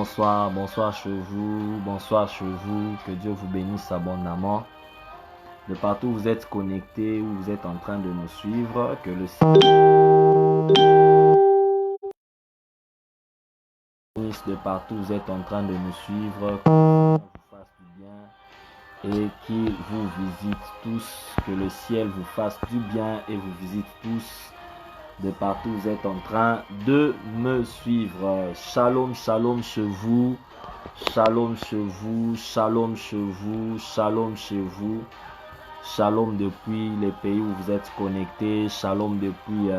bonsoir chez vous, que Dieu vous bénisse abondamment. De partout où vous êtes connectés, où vous êtes en train de nous suivre, que le Seigneur de partout où vous êtes en train de nous suivre, que le Seigneur vous fasse du bien et qu'il vous visite tous, que le ciel vous fasse du bien et vous visite tous. De partout vous êtes en train de me suivre. Shalom, shalom chez vous. Shalom chez vous. Shalom chez vous. Shalom chez vous. Shalom depuis les pays où vous êtes connectés. Shalom depuis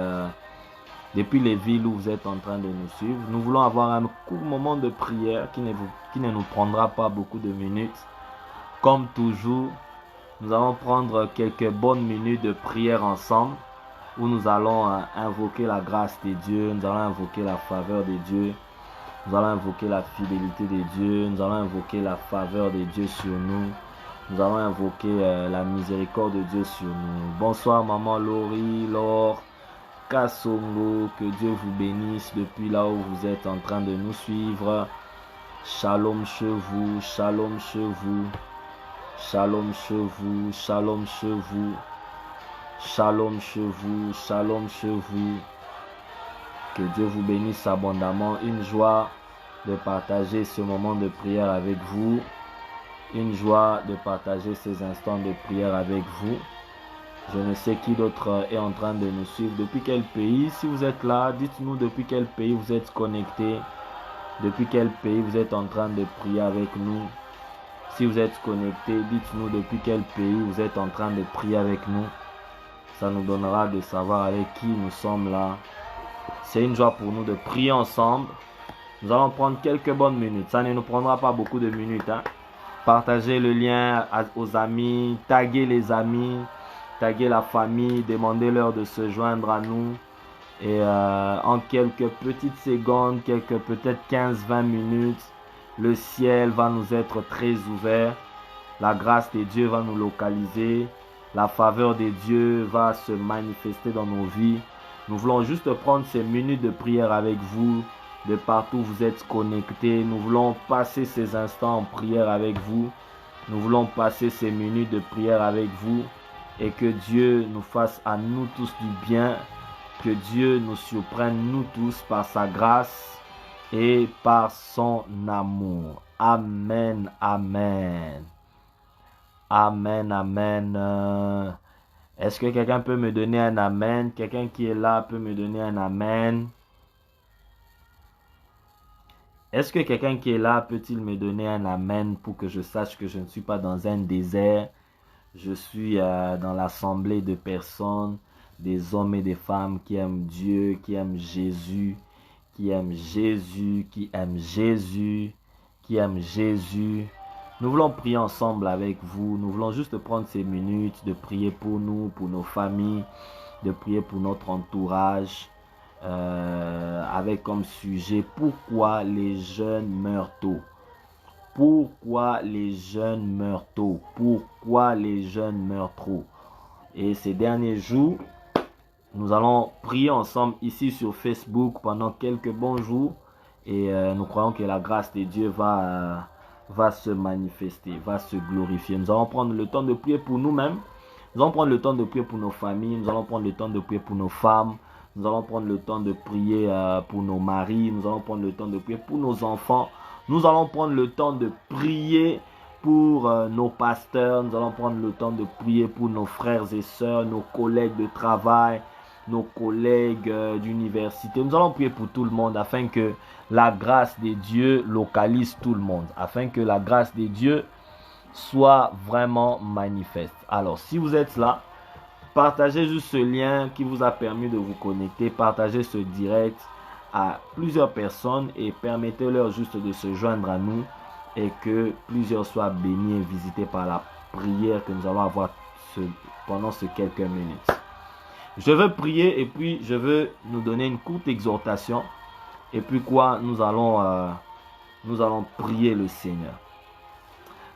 les villes où vous êtes en train de nous suivre. Nous voulons avoir un court moment de prière qui ne nous prendra pas beaucoup de minutes. Comme toujours, nous allons prendre quelques bonnes minutes de prière ensemble, où nous allons invoquer la grâce de Dieu, nous allons invoquer la faveur de Dieu, nous allons invoquer la fidélité de Dieu, nous allons invoquer la faveur de Dieu sur nous, nous allons invoquer la miséricorde de Dieu sur nous. Bonsoir maman Laurie, Laure, Kassongo, que Dieu vous bénisse depuis là où vous êtes en train de nous suivre. Shalom chez vous, shalom chez vous, shalom chez vous, shalom chez vous. Shalom chez vous, shalom chez vous. Que Dieu vous bénisse abondamment. Une joie de partager ce moment de prière avec vous. Une joie de partager ces instants de prière avec vous. Je ne sais qui d'autre est en train de nous suivre. Depuis quel pays? Si vous êtes là, dites-nous depuis quel pays vous êtes connectés. Depuis quel pays vous êtes en train de prier avec nous. Si vous êtes connectés, dites-nous depuis quel pays vous êtes en train de prier avec nous. Ça nous donnera de savoir avec qui nous sommes là. C'est une joie pour nous de prier ensemble. Nous allons prendre quelques bonnes minutes. Ça ne nous prendra pas beaucoup de minutes. Partagez le lien aux amis. Taguez les amis. Taguez la famille. Demandez-leur de se joindre à nous. Et en quelques petites secondes, peut-être 15-20 minutes, le ciel va nous être très ouvert. La grâce de Dieu va nous localiser. La faveur de Dieu va se manifester dans nos vies. Nous voulons juste prendre ces minutes de prière avec vous, de partout où vous êtes connectés. Nous voulons passer ces instants en prière avec vous. Nous voulons passer ces minutes de prière avec vous. Et que Dieu nous fasse à nous tous du bien. Que Dieu nous surprenne nous tous par sa grâce et par son amour. Amen, amen. Amen, amen. Est-ce que quelqu'un peut me donner un amen? Quelqu'un qui est là peut me donner un amen? Est-ce que quelqu'un qui est là peut-il me donner un amen pour que je sache que je ne suis pas dans un désert? Je suis dans l'assemblée de personnes, des hommes et des femmes qui aiment Dieu, qui aiment Jésus, qui aiment Jésus, qui aiment Jésus, qui aiment Jésus. Nous voulons prier ensemble avec vous. Nous voulons juste prendre ces minutes de prier pour nous, pour nos familles, de prier pour notre entourage, avec comme sujet pourquoi les jeunes meurent tôt. Pourquoi les jeunes meurent tôt? Pourquoi les jeunes meurent trop? Et ces derniers jours, nous allons prier ensemble ici sur Facebook pendant quelques bons jours. Et nous croyons que la grâce de Dieu va se manifester, va se glorifier. Nous allons prendre le temps de prier pour nous-mêmes. Nous allons prendre le temps de prier pour nos familles. Nous allons prendre le temps de prier pour nos femmes. Nous allons prendre le temps de prier pour nos maris. Nous allons prendre le temps de prier pour nos enfants. Nous allons prendre le temps de prier pour nos pasteurs. Nous allons prendre le temps de prier pour nos frères et sœurs, nos collègues de travail, nos collègues d'université. Nous allons prier pour tout le monde afin que la grâce de Dieu localise tout le monde. Afin que la grâce de Dieu soit vraiment manifeste. Alors, si vous êtes là, partagez juste ce lien qui vous a permis de vous connecter. Partagez ce direct à plusieurs personnes et permettez-leur juste de se joindre à nous et que plusieurs soient bénis et visités par la prière que nous allons avoir pendant ces quelques minutes. Je veux prier et puis je veux nous donner une courte exhortation et puis nous allons prier le Seigneur.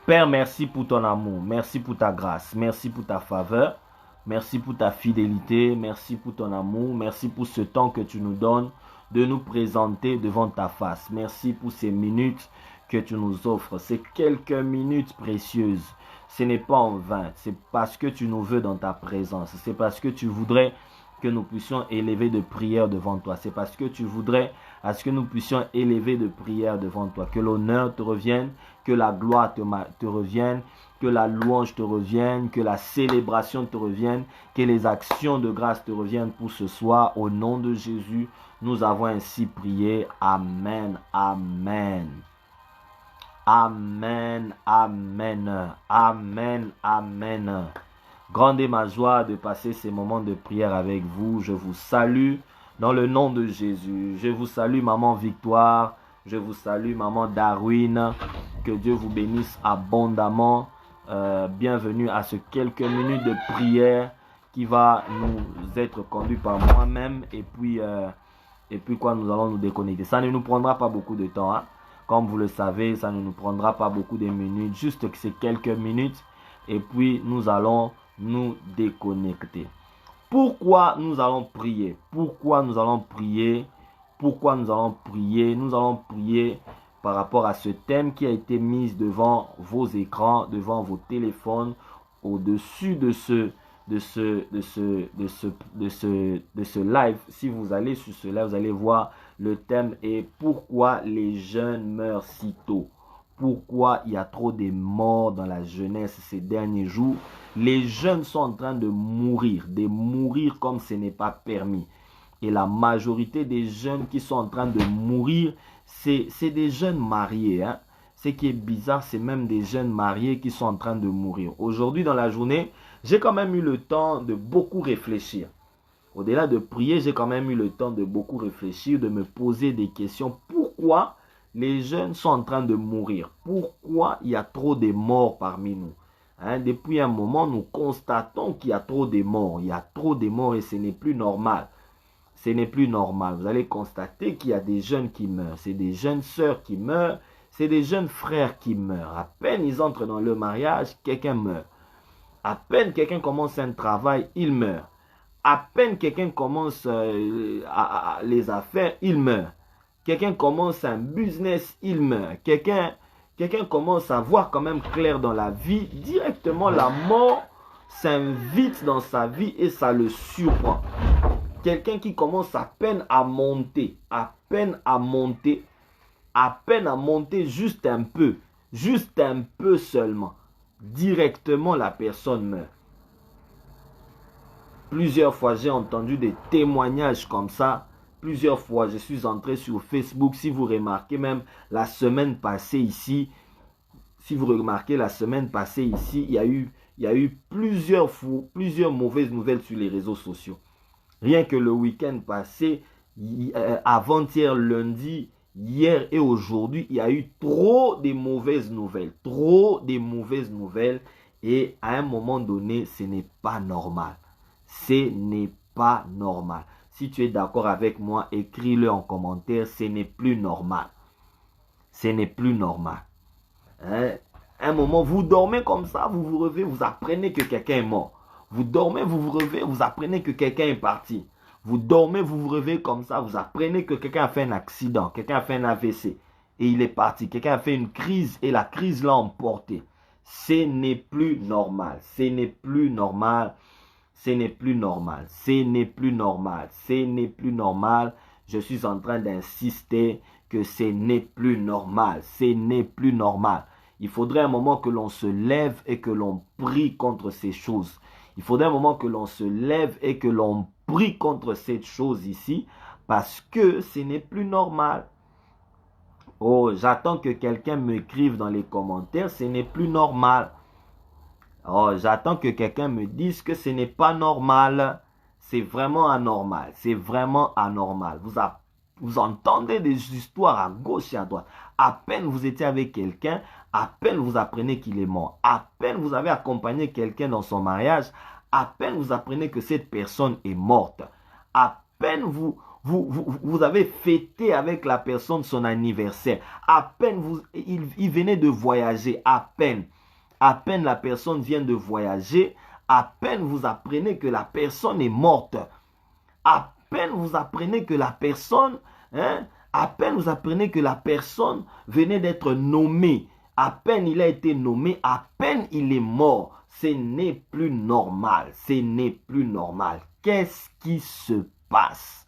Père, merci pour ton amour, merci pour ta grâce, merci pour ta faveur, merci pour ta fidélité, merci pour ton amour, merci pour ce temps que tu nous donnes de nous présenter devant ta face. Merci pour ces minutes que tu nous offres, ces quelques minutes précieuses. Ce n'est pas en vain, c'est parce que tu nous veux dans ta présence. C'est parce que tu voudrais que nous puissions élever de prières devant toi. C'est parce que tu voudrais à ce que nous puissions élever de prières devant toi. Que l'honneur te revienne, que la gloire te revienne, que la louange te revienne, que la célébration te revienne, que les actions de grâce te reviennent pour ce soir. Au nom de Jésus, nous avons ainsi prié. Amen, amen. Amen, amen, amen, amen. Grande est ma joie de passer ces moments de prière avec vous. Je vous salue dans le nom de Jésus. Je vous salue, maman Victoire. Je vous salue, maman Darwin. Que Dieu vous bénisse abondamment. Bienvenue à ce quelques minutes de prière qui va nous être conduit par moi-même. Et puis quoi, nous allons nous déconnecter. Ça ne nous prendra pas beaucoup de temps. Hein? Comme vous le savez, ça ne nous prendra pas beaucoup de minutes. Juste que c'est quelques minutes. Et puis nous allons nous déconnecter. Pourquoi nous allons prier? Pourquoi nous allons prier? Pourquoi nous allons prier? Nous allons prier par rapport à ce thème qui a été mis devant vos écrans, devant vos téléphones, au-dessus de ce live. Si vous allez sur ce live, vous allez voir le thème est pourquoi les jeunes meurent si tôt. Pourquoi il y a trop de morts dans la jeunesse ces derniers jours. Les jeunes sont en train de mourir comme ce n'est pas permis. Et la majorité des jeunes qui sont en train de mourir, c'est des jeunes mariés. Hein? Ce qui est bizarre, c'est même des jeunes mariés qui sont en train de mourir. Aujourd'hui, dans la journée, j'ai quand même eu le temps de beaucoup réfléchir. Au-delà de prier, j'ai quand même eu le temps de beaucoup réfléchir, de me poser des questions. Pourquoi les jeunes sont en train de mourir? Pourquoi il y a trop de morts parmi nous? Hein, depuis un moment, nous constatons qu'il y a trop de morts. Il y a trop de morts et ce n'est plus normal. Ce n'est plus normal. Vous allez constater qu'il y a des jeunes qui meurent. C'est des jeunes sœurs qui meurent. C'est des jeunes frères qui meurent. À peine ils entrent dans le mariage, quelqu'un meurt. À peine quelqu'un commence un travail, il meurt. À peine quelqu'un commence les affaires, il meurt. Quelqu'un commence un business, il meurt. Quelqu'un commence à voir quand même clair dans la vie. Directement, la mort s'invite dans sa vie et ça le surprend. Quelqu'un qui commence à peine à monter juste un peu seulement. Directement, la personne meurt. Plusieurs fois, j'ai entendu des témoignages comme ça. Plusieurs fois, je suis entré sur Facebook. Si vous remarquez, même la semaine passée ici, il y a eu plusieurs mauvaises nouvelles sur les réseaux sociaux. Rien que le week-end passé, avant-hier, lundi, hier et aujourd'hui, il y a eu trop de mauvaises nouvelles. Et à un moment donné, ce n'est pas normal. Ce n'est pas normal. Si tu es d'accord avec moi, écris-le en commentaire. Ce n'est plus normal. Ce n'est plus normal. Hein? Un moment, vous dormez comme ça, vous vous réveillez, vous apprenez que quelqu'un est mort. Vous dormez, vous vous réveillez, vous apprenez que quelqu'un est parti. Vous dormez, vous vous réveillez comme ça, vous apprenez que quelqu'un a fait un accident, quelqu'un a fait un AVC et il est parti. Quelqu'un a fait une crise et la crise l'a emporté. Ce n'est plus normal. Ce n'est plus normal. Ce n'est plus normal. Ce n'est plus normal. Ce n'est plus normal. Je suis en train d'insister que ce n'est plus normal. Ce n'est plus normal. Il faudrait un moment que l'on se lève et que l'on prie contre ces choses. Il faudrait un moment que l'on se lève et que l'on prie contre cette chose ici parce que ce n'est plus normal. Oh, j'attends que quelqu'un m'écrive dans les commentaires, ce n'est plus normal. Oh, j'attends que quelqu'un me dise que ce n'est pas normal. C'est vraiment anormal. C'est vraiment anormal. Vous entendez des histoires à gauche et à droite. À peine vous étiez avec quelqu'un, à peine vous apprenez qu'il est mort. À peine vous avez accompagné quelqu'un dans son mariage, à peine vous apprenez que cette personne est morte. À peine vous avez fêté avec la personne son anniversaire. À peine il venait de voyager. À peine la personne vient de voyager. À peine vous apprenez que la personne est morte. À peine vous apprenez que la personne Hein? À peine vous apprenez que la personne venait d'être nommée. À peine il a été nommé, à peine il est mort. Ce n'est plus normal. Ce n'est plus normal. Qu'est-ce qui se passe?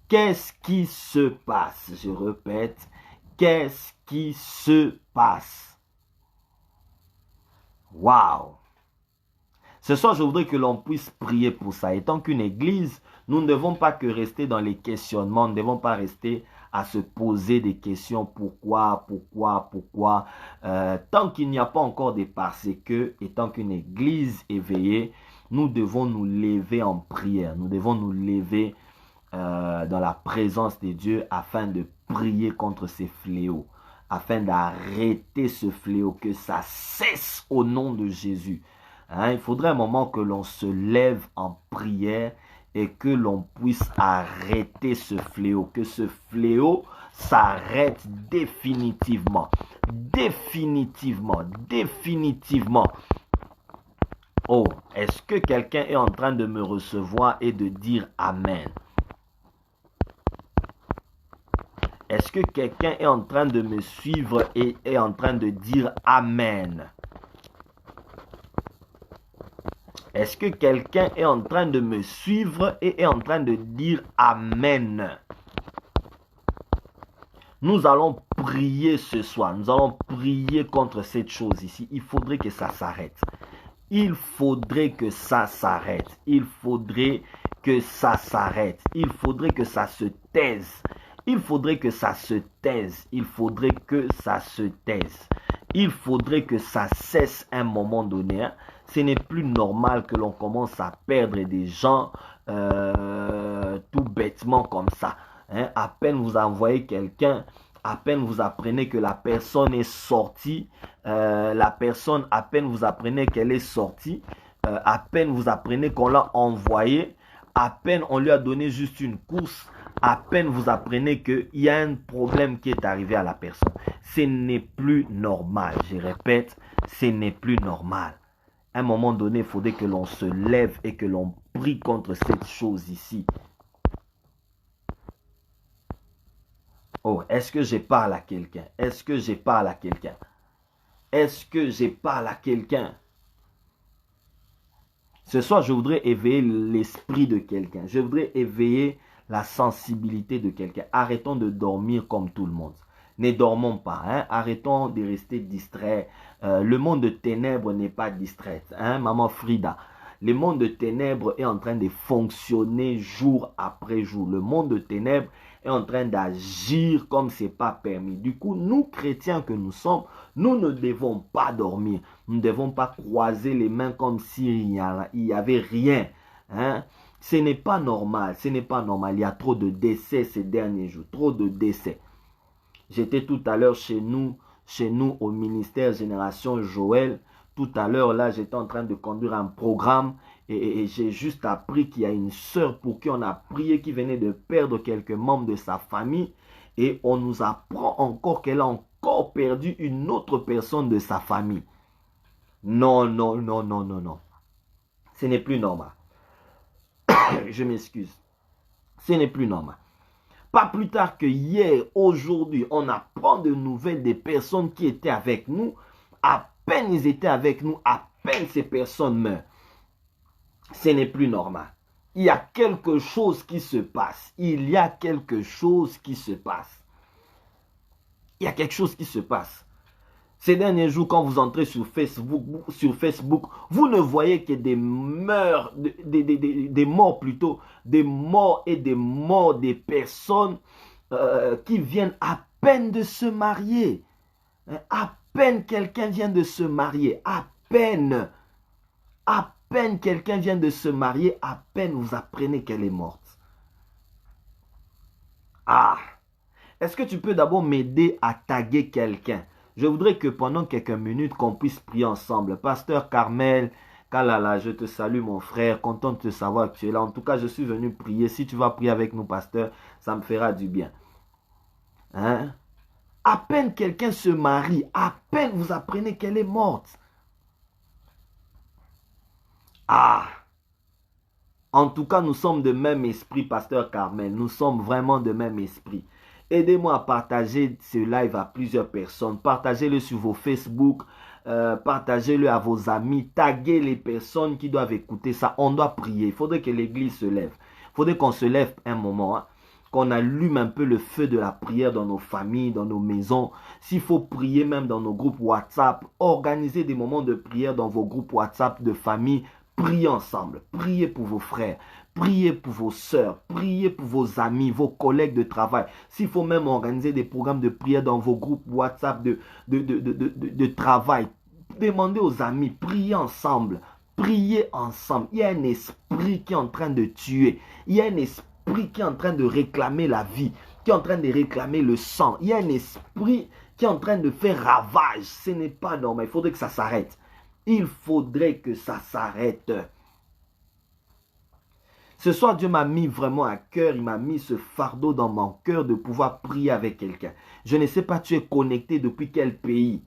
Qu'est-ce qui se passe? Je répète, qu'est-ce qui se passe? Waouh! Ce soir, je voudrais que l'on puisse prier pour ça. Étant qu'une église, nous ne devons pas que rester dans les questionnements, nous ne devons pas rester à se poser des questions. Pourquoi? Tant qu'il n'y a pas encore des parce que, et tant qu'une église éveillée, nous devons nous lever en prière. Nous devons nous lever dans la présence de Dieu afin de prier contre ces fléaux, afin d'arrêter ce fléau, que ça cesse au nom de Jésus. Hein, il faudrait un moment que l'on se lève en prière et que l'on puisse arrêter ce fléau, que ce fléau s'arrête définitivement. Définitivement. Oh, est-ce que quelqu'un est en train de me recevoir et de dire Amen? Est-ce que quelqu'un est en train de me suivre et est en train de dire Amen? Est-ce que quelqu'un est en train de me suivre et est en train de dire Amen? Nous allons prier ce soir. Nous allons prier contre cette chose ici. Il faudrait que ça s'arrête. Il faudrait que ça s'arrête. Il faudrait que ça s'arrête. Il faudrait que ça se taise. Il faudrait que ça se taise. Il faudrait que ça se taise. Il faudrait que ça cesse à un moment donné. Hein. Ce n'est plus normal que l'on commence à perdre des gens tout bêtement comme ça. Hein. À peine vous envoyez quelqu'un, à peine vous apprenez que la personne est sortie, à peine vous apprenez qu'elle est sortie, à peine vous apprenez qu'on l'a envoyé, à peine on lui a donné juste une course, à peine vous apprenez qu'il y a un problème qui est arrivé à la personne. Ce n'est plus normal. Je répète, ce n'est plus normal. À un moment donné, il faudrait que l'on se lève et que l'on prie contre cette chose ici. Oh, est-ce que je parle à quelqu'un? Est-ce que je parle à quelqu'un? Est-ce que je parle à quelqu'un? Ce soir, je voudrais éveiller l'esprit de quelqu'un. Je voudrais éveiller la sensibilité de quelqu'un. Arrêtons de dormir comme tout le monde. Ne dormons pas. Hein? Arrêtons de rester distraits. Le monde de ténèbres n'est pas distrait. Hein, Maman Frida? Le monde de ténèbres est en train de fonctionner jour après jour. Le monde de ténèbres est en train d'agir comme ce n'est pas permis. Du coup, nous, chrétiens que nous sommes, nous ne devons pas dormir. Nous ne devons pas croiser les mains comme s'il n'y avait rien. Hein? Ce n'est pas normal. Ce n'est pas normal. Il y a trop de décès ces derniers jours. Trop de décès. J'étais tout à l'heure chez nous au ministère Génération Joël. Tout à l'heure, là, j'étais en train de conduire un programme et j'ai juste appris qu'il y a une sœur pour qui on a prié, qui venait de perdre quelques membres de sa famille. Et on nous apprend encore qu'elle a encore perdu une autre personne de sa famille. Non. Ce n'est plus normal. Je m'excuse. Ce n'est plus normal. Pas plus tard que hier, aujourd'hui, on apprend de nouvelles des personnes qui étaient avec nous. À peine ils étaient avec nous, à peine ces personnes meurent. Ce n'est plus normal. Il y a quelque chose qui se passe. Il y a quelque chose qui se passe. Il y a quelque chose qui se passe. Ces derniers jours, quand vous entrez sur Facebook, vous ne voyez que des morts, des morts des personnes qui viennent à peine de se marier. À peine quelqu'un vient de se marier. À peine quelqu'un vient de se marier, à peine vous apprenez qu'elle est morte. Ah! Est-ce que tu peux d'abord m'aider à taguer quelqu'un? Je voudrais que pendant quelques minutes, qu'on puisse prier ensemble. Pasteur Carmel, Kalala, je te salue mon frère, content de te savoir que tu es là. En tout cas, je suis venu prier. Si tu vas prier avec nous, pasteur, ça me fera du bien. Hein? À peine quelqu'un se marie, à peine vous apprenez qu'elle est morte. Ah! En tout cas, nous sommes de même esprit, Pasteur Carmel. Nous sommes vraiment de même esprit. Aidez-moi à partager ce live à plusieurs personnes. Partagez-le sur vos Facebook. Partagez-le à vos amis. Taguez les personnes qui doivent écouter ça. On doit prier. Il faudrait que l'église se lève. Il faudrait qu'on se lève un moment. Hein, qu'on allume un peu le feu de la prière dans nos familles, dans nos maisons. S'il faut prier même dans nos groupes WhatsApp, organisez des moments de prière dans vos groupes WhatsApp de famille. Priez ensemble, priez pour vos frères, priez pour vos sœurs, priez pour vos amis, vos collègues de travail. S'il faut même organiser des programmes de prière dans vos groupes WhatsApp de travail, demandez aux amis, priez ensemble, priez ensemble. Il y a un esprit qui est en train de tuer, il y a un esprit qui est en train de réclamer la vie, qui est en train de réclamer le sang. Il y a un esprit qui est en train de faire ravage. Ce n'est pas normal, il faudrait que ça s'arrête. Il faudrait que ça s'arrête. Ce soir, Dieu m'a mis vraiment à cœur, il m'a mis ce fardeau dans mon cœur de pouvoir prier avec quelqu'un. Je ne sais pas, tu es connecté depuis quel pays.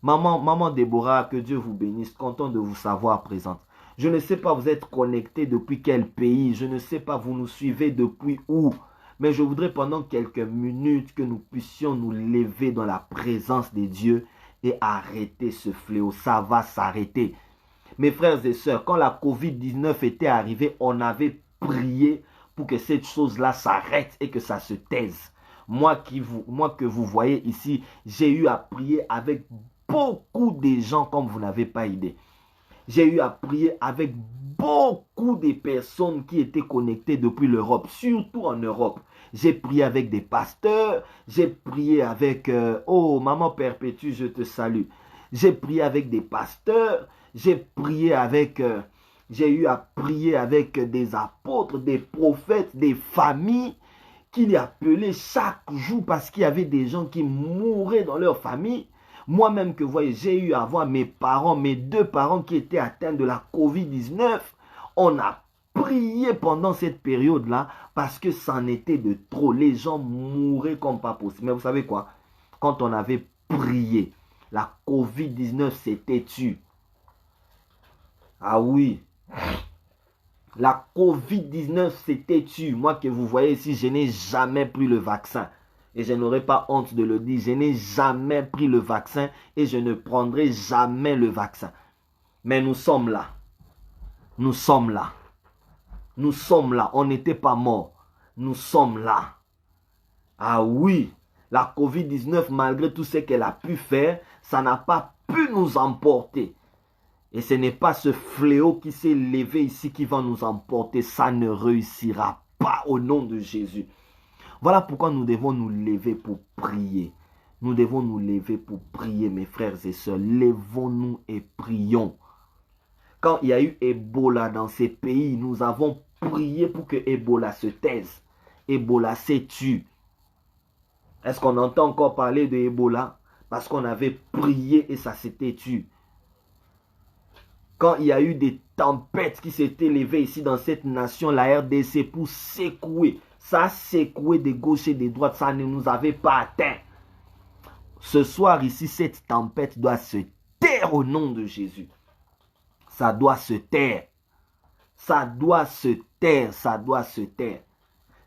Maman Déborah, que Dieu vous bénisse, content de vous savoir présente. Je ne sais pas, vous êtes connecté depuis quel pays. Je ne sais pas, vous nous suivez depuis où. Mais je voudrais pendant quelques minutes que nous puissions nous lever dans la présence de Dieu et arrêter ce fléau. Ça va s'arrêter. Mes frères et sœurs, quand la COVID-19 était arrivée, on avait prié pour que cette chose-là s'arrête et que ça se taise. Moi que vous voyez ici, j'ai eu à prier avec beaucoup de gens comme vous n'avez pas idée. J'ai eu à prier avec beaucoup de personnes qui étaient connectées depuis l'Europe, surtout en Europe. J'ai prié avec des pasteurs, j'ai prié avec... oh, Maman Perpétue, je te salue. J'ai prié avec des pasteurs, j'ai prié avec... j'ai eu à prier avec des apôtres, des prophètes, des familles qu'il appelait chaque jour parce qu'il y avait des gens qui mouraient dans leur famille. Moi-même que vous voyez, j'ai eu à voir mes parents, mes deux parents qui étaient atteints de la COVID-19. On a prié pendant cette période-là parce que c'en était de trop. Les gens mouraient comme pas possible. Mais vous savez quoi? Quand on avait prié, la COVID-19 s'était tue. Ah oui. La COVID-19 s'était tue. Moi que vous voyez ici, je n'ai jamais pris le vaccin. Et je n'aurai pas honte de le dire. Je n'ai jamais pris le vaccin et je ne prendrai jamais le vaccin. Mais nous sommes là. Nous sommes là. Nous sommes là. On n'était pas morts. Nous sommes là. Ah oui. La COVID-19, malgré tout ce qu'elle a pu faire, ça n'a pas pu nous emporter. Et ce n'est pas ce fléau qui s'est levé ici qui va nous emporter. Ça ne réussira pas au nom de Jésus. Voilà pourquoi nous devons nous lever pour prier. Nous devons nous lever pour prier, mes frères et sœurs. Levons-nous et prions. Quand il y a eu Ebola dans ces pays, nous avons prié pour que Ebola se taise. Ebola s'est tué. Est-ce qu'on entend encore parler de Ebola? Parce qu'on avait prié et ça s'était tué. Quand il y a eu des tempêtes qui s'étaient levées ici dans cette nation, la RDC, pour secouer. Ça a secoué de gauche et de droite, ça ne nous avait pas atteint. Ce soir ici, cette tempête doit se taire au nom de Jésus. Ça doit se taire. Ça doit se taire, ça doit se taire.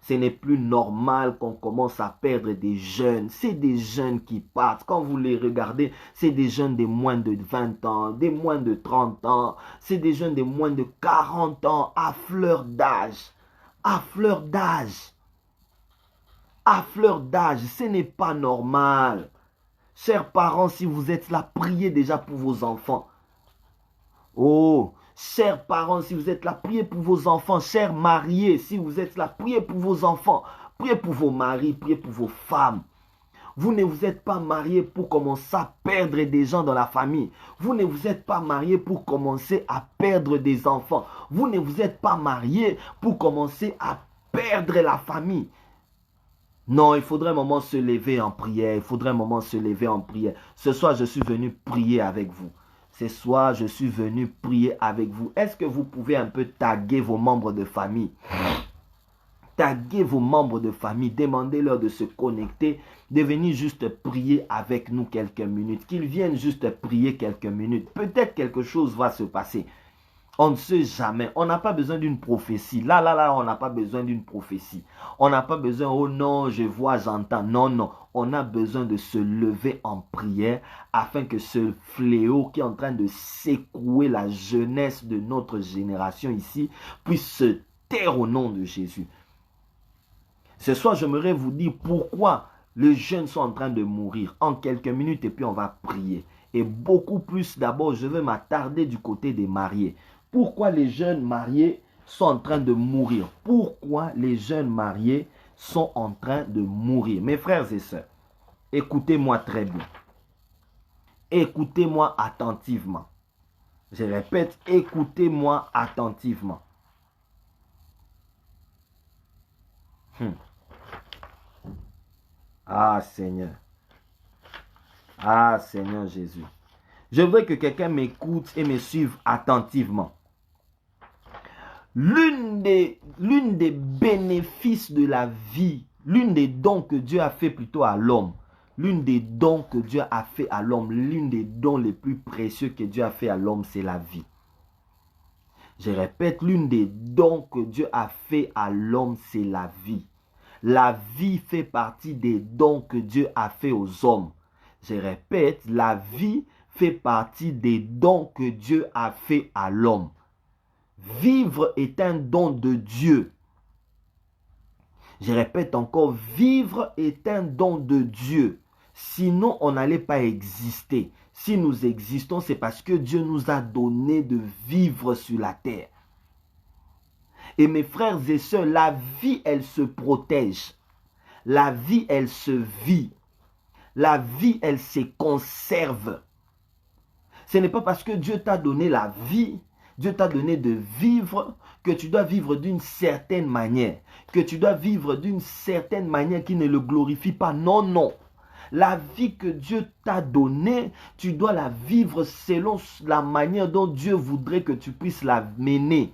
Ce n'est plus normal qu'on commence à perdre des jeunes. C'est des jeunes qui partent. Quand vous les regardez, c'est des jeunes de moins de 20 ans, des moins de 30 ans. C'est des jeunes de moins de 40 ans, à fleur d'âge. À fleur d'âge. À fleur d'âge, ce n'est pas normal. Chers parents, si vous êtes là, priez déjà pour vos enfants. Oh, chers parents, si vous êtes là, priez pour vos enfants. Chers mariés, si vous êtes là, priez pour vos enfants. Priez pour vos maris, priez pour vos femmes. Vous ne vous êtes pas mariés pour commencer à perdre des gens dans la famille. Vous ne vous êtes pas mariés pour commencer à perdre des enfants. Vous ne vous êtes pas mariés pour commencer à perdre la famille. Non, il faudrait un moment se lever en prière. Il faudrait un moment se lever en prière. Ce soir, je suis venu prier avec vous. Ce soir, je suis venu prier avec vous. Est-ce que vous pouvez un peu taguer vos membres de famille? Taguez vos membres de famille. Demandez-leur de se connecter, de venir juste prier avec nous quelques minutes. Qu'ils viennent juste prier quelques minutes. Peut-être quelque chose va se passer. On ne sait jamais. On n'a pas besoin d'une prophétie. Là, on n'a pas besoin d'une prophétie. On n'a pas besoin, oh non, je vois, j'entends. Non, non. On a besoin de se lever en prière afin que ce fléau qui est en train de secouer la jeunesse de notre génération ici puisse se taire au nom de Jésus. Ce soir, j'aimerais vous dire pourquoi les jeunes sont en train de mourir en quelques minutes et puis on va prier. Et beaucoup plus, d'abord, je vais m'attarder du côté des mariés. Pourquoi les jeunes mariés sont en train de mourir? Pourquoi les jeunes mariés sont en train de mourir? Mes frères et sœurs, écoutez-moi très bien. Écoutez-moi attentivement. Je répète, écoutez-moi attentivement. Ah Seigneur. Ah Seigneur Jésus. Je voudrais que quelqu'un m'écoute et me suive attentivement. L'une des bénéfices de la vie, l'une des dons que Dieu a fait plutôt à l'homme, l'une des dons que Dieu a fait à l'homme, l'une des dons les plus précieux que Dieu a fait à l'homme, c'est la vie. Je répète, l'une des dons que Dieu a fait à l'homme, c'est la vie. La vie fait partie des dons que Dieu a fait aux hommes. Je répète, la vie fait partie des dons que Dieu a fait à l'homme. Vivre est un don de Dieu. Je répète encore, vivre est un don de Dieu. Sinon, on n'allait pas exister. Si nous existons, c'est parce que Dieu nous a donné de vivre sur la terre. Et mes frères et sœurs, la vie, elle se protège. La vie, elle se vit. La vie, elle se conserve. Ce n'est pas parce que Dieu t'a donné la vie, Dieu t'a donné de vivre, que tu dois vivre d'une certaine manière. Que tu dois vivre d'une certaine manière qui ne le glorifie pas. Non, non. La vie que Dieu t'a donnée, tu dois la vivre selon la manière dont Dieu voudrait que tu puisses la mener.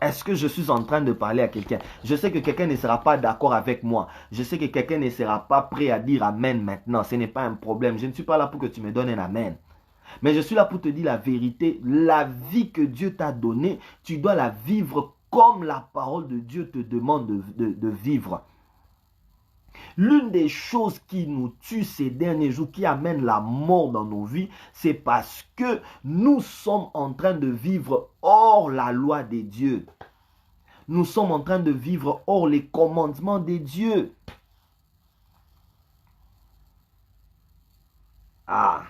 Est-ce que je suis en train de parler à quelqu'un? Je sais que quelqu'un ne sera pas d'accord avec moi. Je sais que quelqu'un ne sera pas prêt à dire Amen maintenant. Ce n'est pas un problème. Je ne suis pas là pour que tu me donnes un Amen. Mais je suis là pour te dire la vérité. La vie que Dieu t'a donnée, tu dois la vivre comme la parole de Dieu te demande de vivre. L'une des choses qui nous tue ces derniers jours, qui amène la mort dans nos vies, c'est parce que nous sommes en train de vivre hors la loi des dieux. Nous sommes en train de vivre hors les commandements des dieux. Ah,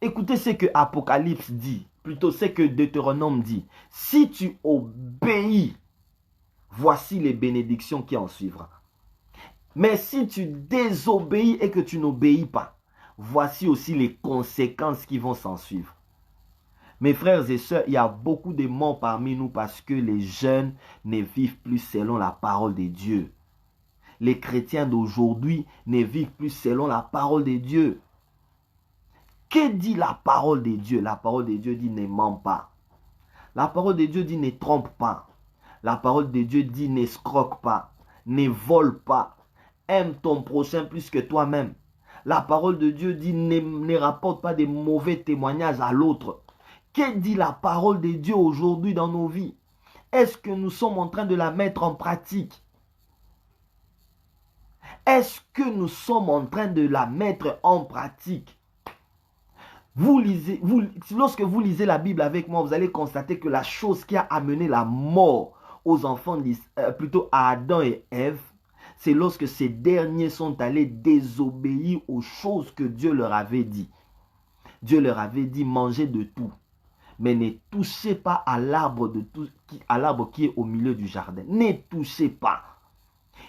écoutez ce que Apocalypse dit, plutôt ce que Deutéronome dit. Si tu obéis, voici les bénédictions qui en suivront. Mais si tu désobéis et que tu n'obéis pas, voici aussi les conséquences qui vont s'en suivre. Mes frères et sœurs, il y a beaucoup de morts parmi nous parce que les jeunes ne vivent plus selon la parole de Dieu. Les chrétiens d'aujourd'hui ne vivent plus selon la parole de Dieu. Que dit la parole de Dieu? La parole de Dieu dit ne mens pas. La parole de Dieu dit ne trompe pas. La parole de Dieu dit n'escroque pas, ne vole pas. Aime ton prochain plus que toi-même. La parole de Dieu dit ne rapporte pas de mauvais témoignages à l'autre. Que dit la parole de Dieu aujourd'hui dans nos vies? Est-ce que nous sommes en train de la mettre en pratique? Est-ce que nous sommes en train de la mettre en pratique? Lorsque vous lisez la Bible avec moi, vous allez constater que la chose qui a amené la mort aux enfants, plutôt à Adam et Ève, c'est lorsque ces derniers sont allés désobéir aux choses que Dieu leur avait dit. Dieu leur avait dit, mangez de tout, mais ne touchez pas à l'arbre qui est au milieu du jardin. Ne touchez pas.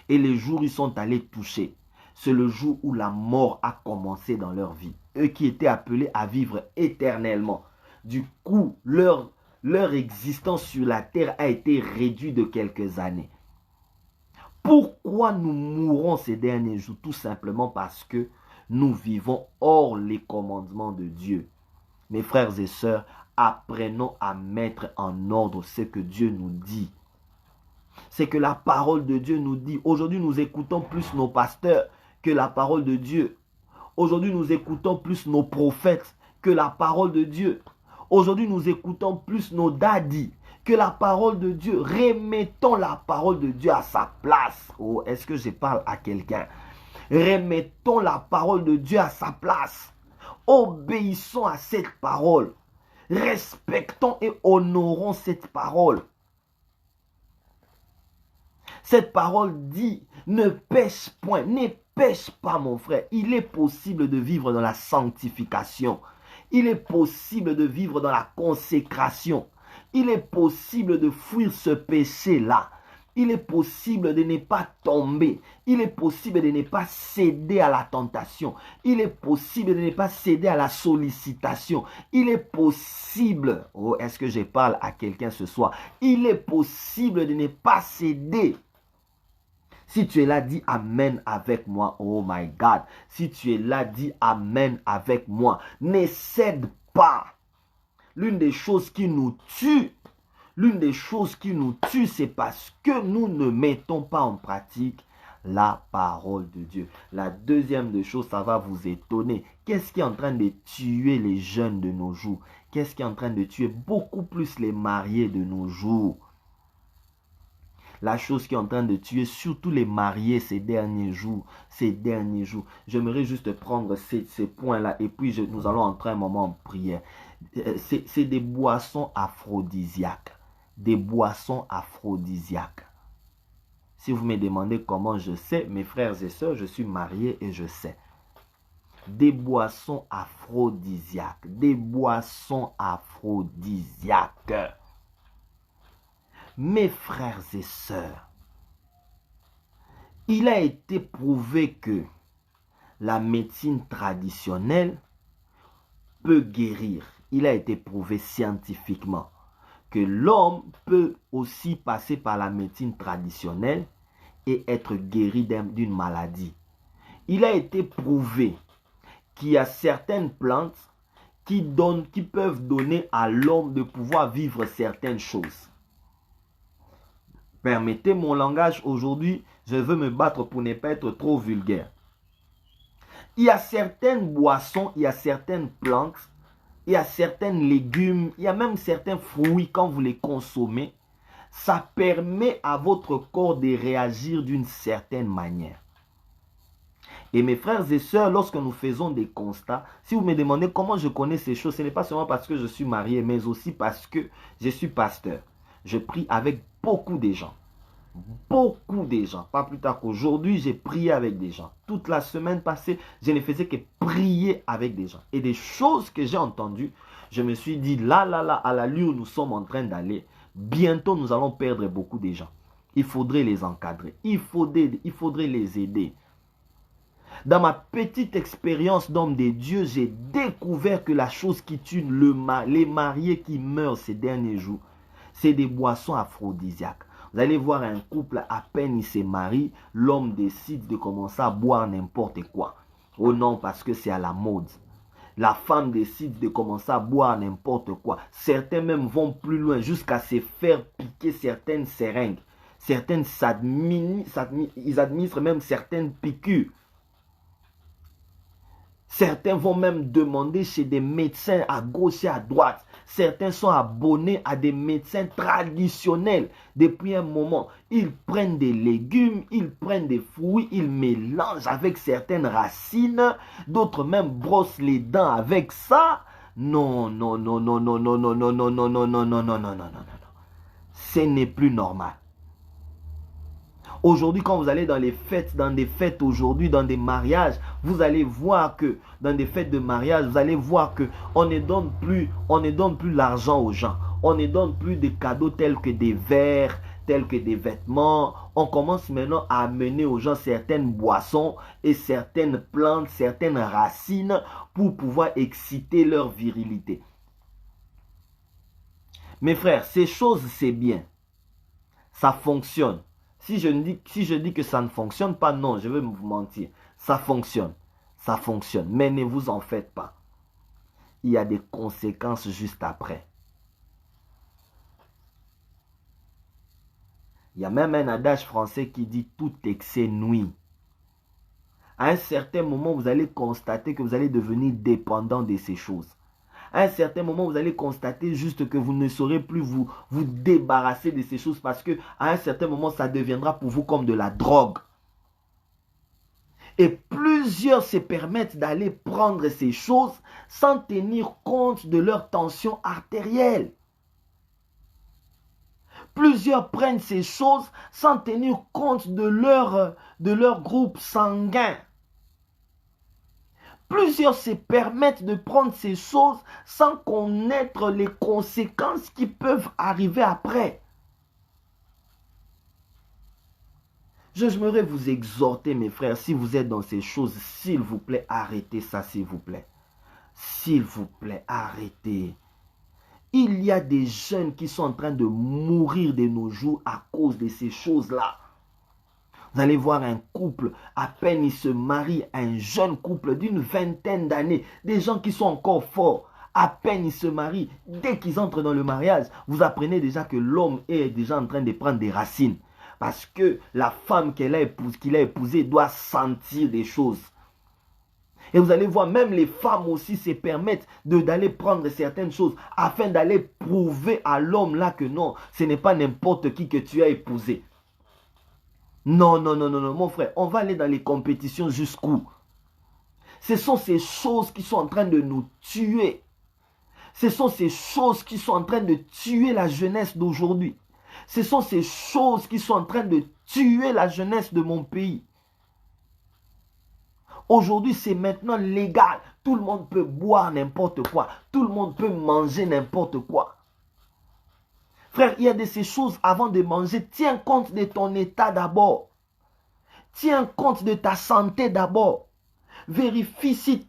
Et les jours où ils sont allés toucher, c'est le jour où la mort a commencé dans leur vie. Eux qui étaient appelés à vivre éternellement. Du coup, leur existence sur la terre a été réduite de quelques années. Pourquoi nous mourons ces derniers jours? Tout simplement parce que nous vivons hors les commandements de Dieu. Mes frères et sœurs, apprenons à mettre en ordre ce que Dieu nous dit. C'est que la parole de Dieu nous dit. Aujourd'hui, nous écoutons plus nos pasteurs que la parole de Dieu. Aujourd'hui, nous écoutons plus nos prophètes que la parole de Dieu. Aujourd'hui, nous écoutons plus nos daddies que la parole de Dieu. Remettons la parole de Dieu à sa place. Oh, est-ce que je parle à quelqu'un? Remettons la parole de Dieu à sa place. Obéissons à cette parole. Respectons et honorons cette parole. Cette parole dit, ne pêche point, ne pêche pas mon frère. Il est possible de vivre dans la sanctification. Il est possible de vivre dans la consécration. Il est possible de fuir ce péché-là. Il est possible de ne pas tomber. Il est possible de ne pas céder à la tentation. Il est possible de ne pas céder à la sollicitation. Il est possible, oh, est-ce que je parle à quelqu'un ce soir? Il est possible de ne pas céder. Si tu es là, dis Amen avec moi. Oh my God. Si tu es là, dis Amen avec moi. Ne cède pas. L'une des choses qui nous tue, c'est parce que nous ne mettons pas en pratique la parole de Dieu. La deuxième des choses, ça va vous étonner. Qu'est-ce qui est en train de tuer les jeunes de nos jours? Qu'est-ce qui est en train de tuer beaucoup plus les mariés de nos jours? La chose qui est en train de tuer surtout les mariés ces derniers jours. J'aimerais juste prendre ces points-là et puis nous allons entrer un moment en prière. C'est des boissons aphrodisiaques. Des boissons aphrodisiaques. Si vous me demandez comment je sais, mes frères et sœurs, je suis marié et je sais. Des boissons aphrodisiaques. Des boissons aphrodisiaques. Mes frères et sœurs, il a été prouvé que la médecine traditionnelle peut guérir. Il a été prouvé scientifiquement que l'homme peut aussi passer par la médecine traditionnelle et être guéri d'une maladie. Il a été prouvé qu'il y a certaines plantes qui peuvent donner à l'homme de pouvoir vivre certaines choses. Permettez mon langage aujourd'hui, je veux me battre pour ne pas être trop vulgaire. Il y a certaines boissons, il y a certaines plantes, il y a certains légumes, il y a même certains fruits quand vous les consommez. Ça permet à votre corps de réagir d'une certaine manière. Et mes frères et sœurs, lorsque nous faisons des constats, si vous me demandez comment je connais ces choses, ce n'est pas seulement parce que je suis marié, mais aussi parce que je suis pasteur. Je prie avec beaucoup de gens. Beaucoup de gens. Pas plus tard qu'aujourd'hui, j'ai prié avec des gens. Toute la semaine passée, je ne faisais que prier avec des gens. Et des choses que j'ai entendues, je me suis dit, là, à l'allure où nous sommes en train d'aller, bientôt nous allons perdre beaucoup de gens. Il faudrait les encadrer. Il faudrait les aider. Dans ma petite expérience d'homme de Dieu, j'ai découvert que la chose qui tue les mariés qui meurent ces derniers jours, c'est des boissons aphrodisiaques. Vous allez voir un couple, à peine il se marie, l'homme décide de commencer à boire n'importe quoi. Oh non, parce que c'est à la mode. La femme décide de commencer à boire n'importe quoi. Certains même vont plus loin jusqu'à se faire piquer certaines seringues. Certaines ils administrent même certaines piqûres. Certains vont même demander chez des médecins à gauche et à droite. Certains sont abonnés à des médecins traditionnels. Depuis un moment, ils prennent des légumes, ils prennent des fruits, ils mélangent avec certaines racines. D'autres même brossent les dents avec ça. Non. Ce n'est plus normal. Aujourd'hui, quand vous allez dans des fêtes aujourd'hui, dans des mariages, vous allez voir que dans des fêtes de mariage, vous allez voir que on ne donne plus l'argent aux gens. On ne donne plus des cadeaux tels que des verres, tels que des vêtements. On commence maintenant à amener aux gens certaines boissons et certaines plantes, certaines racines pour pouvoir exciter leur virilité. Mes frères, ces choses, c'est bien. Ça fonctionne. Si je dis que ça ne fonctionne pas, non, je vais vous mentir. Ça fonctionne. Ça fonctionne. Mais ne vous en faites pas. Il y a des conséquences juste après. Il y a même un adage français qui dit « tout excès nuit ». À un certain moment, vous allez constater que vous allez devenir dépendant de ces choses. À un certain moment, vous allez constater juste que vous ne saurez plus vous débarrasser de ces choses parce que à un certain moment, ça deviendra pour vous comme de la drogue. Et plusieurs se permettent d'aller prendre ces choses sans tenir compte de leur tension artérielle. Plusieurs prennent ces choses sans tenir compte de leur groupe sanguin. Plusieurs se permettent de prendre ces choses sans connaître les conséquences qui peuvent arriver après. J'aimerais vous exhorter, mes frères, si vous êtes dans ces choses, s'il vous plaît, arrêtez ça, s'il vous plaît. S'il vous plaît, arrêtez. Il y a des jeunes qui sont en train de mourir de nos jours à cause de ces choses-là. Vous allez voir un couple, à peine ils se marient, un jeune couple d'une vingtaine d'années, des gens qui sont encore forts, à peine ils se marient, dès qu'ils entrent dans le mariage, vous apprenez déjà que l'homme est déjà en train de prendre des racines. Parce que la femme qu'il a épousée doit sentir des choses. Et vous allez voir, même les femmes aussi se permettent d'aller prendre certaines choses afin d'aller prouver à l'homme là que non, ce n'est pas n'importe qui que tu as épousé. Non, non, non, non, non, mon frère, on va aller dans les compétitions jusqu'où? Ce sont ces choses qui sont en train de nous tuer. Ce sont ces choses qui sont en train de tuer la jeunesse d'aujourd'hui. Ce sont ces choses qui sont en train de tuer la jeunesse de mon pays. Aujourd'hui, c'est maintenant légal. Tout le monde peut boire n'importe quoi. Tout le monde peut manger n'importe quoi. Frère, il y a de ces choses avant de manger. Tiens compte de ton état d'abord. Tiens compte de ta santé d'abord. Vérifie si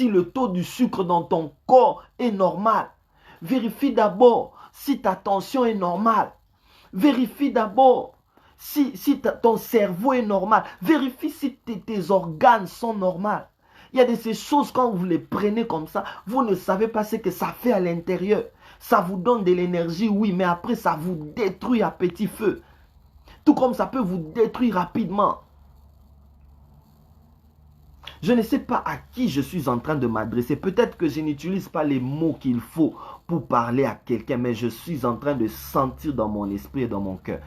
le taux du sucre dans ton corps est normal. Vérifie d'abord si ta tension est normale. Vérifie d'abord si ton cerveau est normal. Vérifie si tes organes sont normaux. Il y a de ces choses, quand vous les prenez comme ça, vous ne savez pas ce que ça fait à l'intérieur. Ça vous donne de l'énergie, oui, mais après ça vous détruit à petit feu. Tout comme ça peut vous détruire rapidement. Je ne sais pas à qui je suis en train de m'adresser. Peut-être que je n'utilise pas les mots qu'il faut pour parler à quelqu'un, mais je suis en train de sentir dans mon esprit et dans mon cœur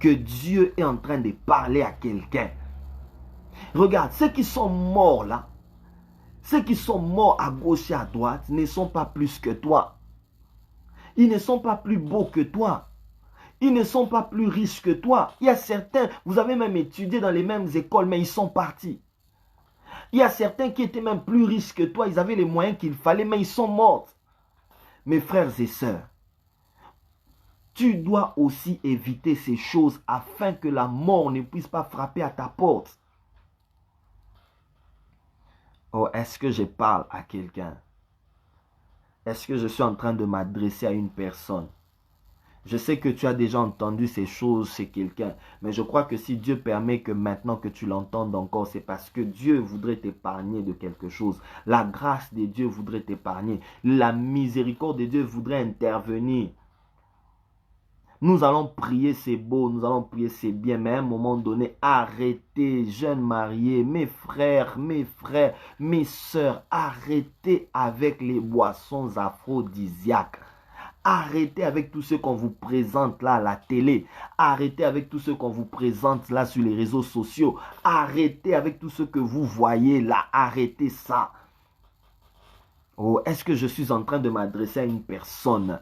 que Dieu est en train de parler à quelqu'un. Regarde, ceux qui sont morts là, ceux qui sont morts à gauche et à droite ne sont pas plus que toi. Ils ne sont pas plus beaux que toi. Ils ne sont pas plus riches que toi. Il y a certains, vous avez même étudié dans les mêmes écoles, mais ils sont partis. Il y a certains qui étaient même plus riches que toi. Ils avaient les moyens qu'il fallait, mais ils sont morts. Mes frères et sœurs, tu dois aussi éviter ces choses afin que la mort ne puisse pas frapper à ta porte. Oh, est-ce que je parle à quelqu'un? Est-ce que je suis en train de m'adresser à une personne? Je sais que tu as déjà entendu ces choses chez quelqu'un, mais je crois que si Dieu permet que maintenant que tu l'entendes encore, c'est parce que Dieu voudrait t'épargner de quelque chose. La grâce de Dieu voudrait t'épargner. La miséricorde de Dieu voudrait intervenir. Nous allons prier, c'est beau, nous allons prier, c'est bien, mais à un moment donné, arrêtez, jeunes mariés, mes frères, mes sœurs, arrêtez avec les boissons aphrodisiaques. Arrêtez avec tout ce qu'on vous présente là à la télé. Arrêtez avec tout ce qu'on vous présente là sur les réseaux sociaux. Arrêtez avec tout ce que vous voyez là. Arrêtez ça. Oh, est-ce que je suis en train de m'adresser à une personne?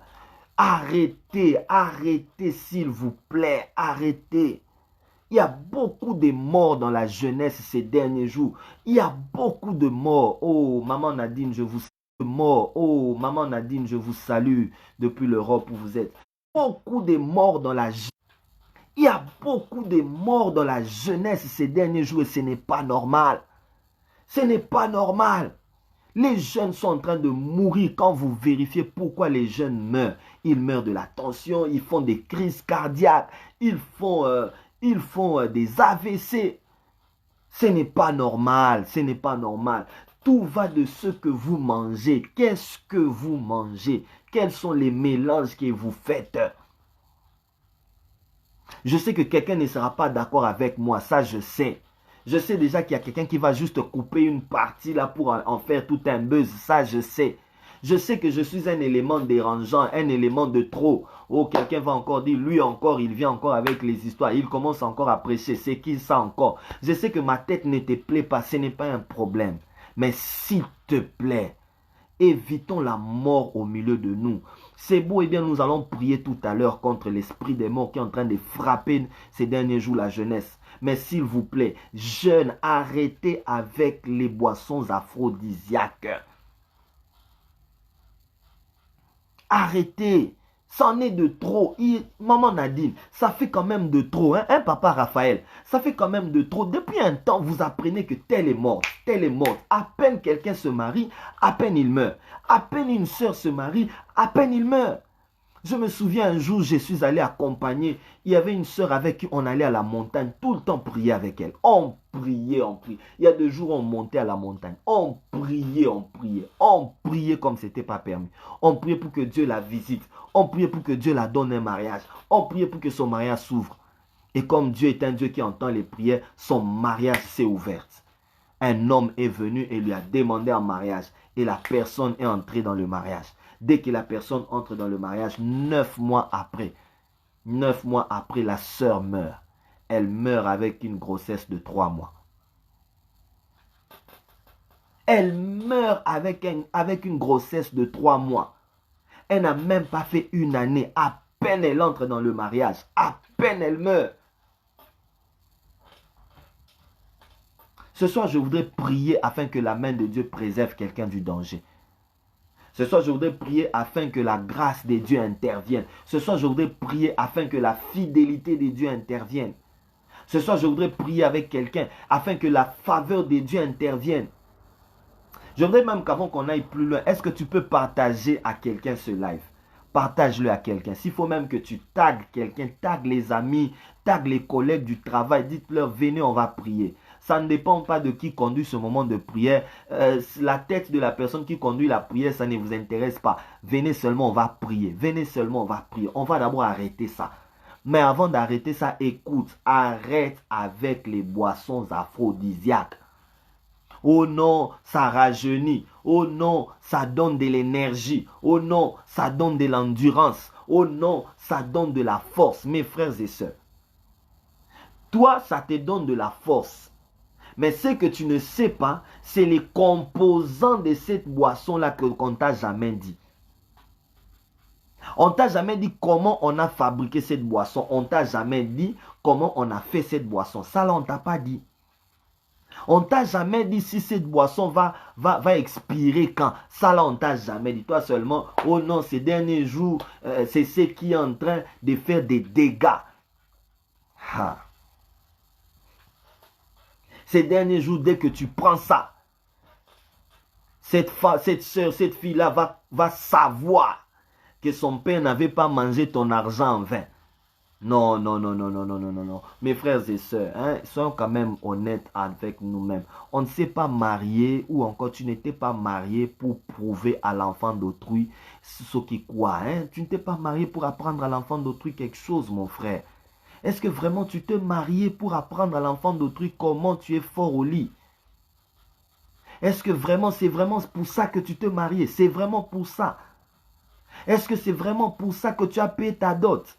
Arrêtez, arrêtez s'il vous plaît, arrêtez. Il y a beaucoup de morts dans la jeunesse ces derniers jours. Il y a beaucoup de morts. Oh, maman Nadine, je vous salue. Morts. Oh, maman Nadine, je vous salue depuis l'Europe où vous êtes. Beaucoup de morts dans la jeunesse. Il y a beaucoup de morts dans la jeunesse ces derniers jours et ce n'est pas normal. Ce n'est pas normal. Les jeunes sont en train de mourir. Quand vous vérifiez pourquoi les jeunes meurent, ils meurent de la tension, ils font des crises cardiaques, ils font des AVC. Ce n'est pas normal, ce n'est pas normal. Tout va de ce que vous mangez. Qu'est-ce que vous mangez? Quels sont les mélanges que vous faites? Je sais que quelqu'un ne sera pas d'accord avec moi, ça je sais. Je sais déjà qu'il y a quelqu'un qui va juste couper une partie là pour en faire tout un buzz. Ça, je sais. Je sais que je suis un élément dérangeant, un élément de trop. Oh, quelqu'un va encore dire, lui encore, il vient encore avec les histoires. Il commence encore à prêcher. C'est qui ça encore? Je sais que ma tête ne te plaît pas. Ce n'est pas un problème. Mais s'il te plaît, évitons la mort au milieu de nous. C'est beau, et bien nous allons prier tout à l'heure contre l'esprit des morts qui est en train de frapper ces derniers jours la jeunesse. Mais s'il vous plaît, jeunes, arrêtez avec les boissons aphrodisiaques. Arrêtez. C'en est de trop. Maman Nadine, ça fait quand même de trop. Hein, papa Raphaël, ça fait quand même de trop. Depuis un temps, vous apprenez que telle est morte, telle est morte. À peine quelqu'un se marie, à peine il meurt. À peine une sœur se marie, à peine il meurt. Je me souviens un jour, je suis allé accompagner. Il y avait une sœur avec qui on allait à la montagne, tout le temps prier avec elle. On priait, on priait. Il y a 2 jours, on montait à la montagne. On priait, on priait. On priait comme c'était pas permis. On priait pour que Dieu la visite. On priait pour que Dieu la donne un mariage. On priait pour que son mariage s'ouvre. Et comme Dieu est un Dieu qui entend les prières, son mariage s'est ouvert. Un homme est venu et lui a demandé en mariage. Et la personne est entrée dans le mariage. Dès que la personne entre dans le mariage, 9 mois après, la sœur meurt. Elle meurt avec une grossesse de 3 mois. Elle meurt avec une grossesse de 3 mois. Elle n'a même pas fait une année. À peine elle entre dans le mariage, à peine elle meurt. Ce soir, je voudrais prier afin que la main de Dieu préserve quelqu'un du danger. Ce soir, je voudrais prier afin que la grâce de Dieu intervienne. Ce soir, je voudrais prier afin que la fidélité de Dieu intervienne. Ce soir, je voudrais prier avec quelqu'un afin que la faveur de Dieu intervienne. Je voudrais même qu'avant qu'on aille plus loin, est-ce que tu peux partager à quelqu'un ce live? Partage-le à quelqu'un. S'il faut même que tu tagues quelqu'un, tague les amis, tague les collègues du travail, dites-leur, venez, on va prier. Ça ne dépend pas de qui conduit ce moment de prière. La tête de la personne qui conduit la prière, ça ne vous intéresse pas. Venez seulement, on va prier. Venez seulement, on va prier. On va d'abord arrêter ça. Mais avant d'arrêter ça, écoute, arrête avec les boissons aphrodisiaques. Oh non, ça rajeunit. Oh non, ça donne de l'énergie. Oh non, ça donne de l'endurance. Oh non, ça donne de la force. Mes frères et sœurs, toi, ça te donne de la force. Mais ce que tu ne sais pas, c'est les composants de cette boisson-là qu'on ne t'a jamais dit. On ne t'a jamais dit comment on a fabriqué cette boisson. On ne t'a jamais dit comment on a fait cette boisson. Ça, là, on ne t'a pas dit. On ne t'a jamais dit si cette boisson va expirer quand. Ça, là, on ne t'a jamais dit. Toi seulement, oh non, ces derniers jours, c'est ce qui est en train de faire des dégâts. Ah. Ces derniers jours, dès que tu prends ça, cette soeur, cette fille-là va savoir que son père n'avait pas mangé ton argent en vain. Non, non, non, non, non, non, non, non, non. Mes frères et sœurs, soyons quand même honnêtes avec nous-mêmes. On ne s'est pas marié ou encore tu n'étais pas marié pour prouver à l'enfant d'autrui ce qui quoi. Tu ne t'es pas marié pour apprendre à l'enfant d'autrui quelque chose, mon frère. Est-ce que vraiment tu t'es marié pour apprendre à l'enfant d'autrui comment tu es fort au lit? Est-ce que vraiment c'est vraiment pour ça que tu t'es marié? C'est vraiment pour ça? Est-ce que c'est vraiment pour ça que tu as payé ta dot?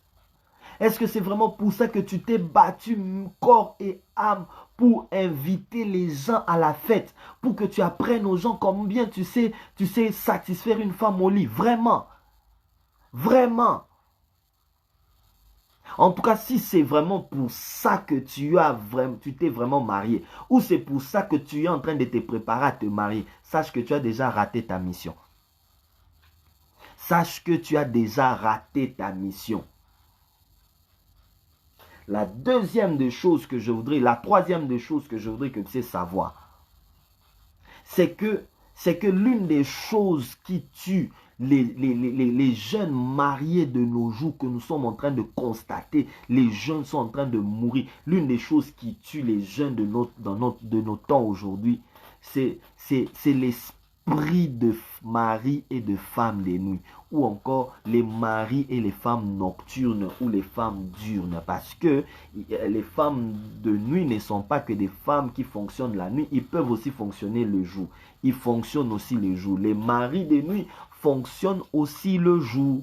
Est-ce que c'est vraiment pour ça que tu t'es battu corps et âme pour inviter les gens à la fête? Pour que tu apprennes aux gens combien tu sais satisfaire une femme au lit? Vraiment? Vraiment? En tout cas, si c'est vraiment pour ça que tu t'es vraiment marié, ou c'est pour ça que tu es en train de te préparer à te marier, sache que tu as déjà raté ta mission. Sache que tu as déjà raté ta mission. La troisième des choses que je voudrais que tu sais savoir, c'est que l'une des choses qui tue les jeunes mariés de nos jours, que nous sommes en train de constater, les jeunes sont en train de mourir. L'une des choses qui tue les jeunes de nos temps aujourd'hui, c'est esprits de mari et de femme de nuit, ou encore les maris et les femmes nocturnes ou les femmes diurnes, parce que les femmes de nuit ne sont pas que des femmes qui fonctionnent la nuit, ils peuvent aussi fonctionner le jour. Ils fonctionnent aussi le jour. Les maris de nuit fonctionnent aussi le jour.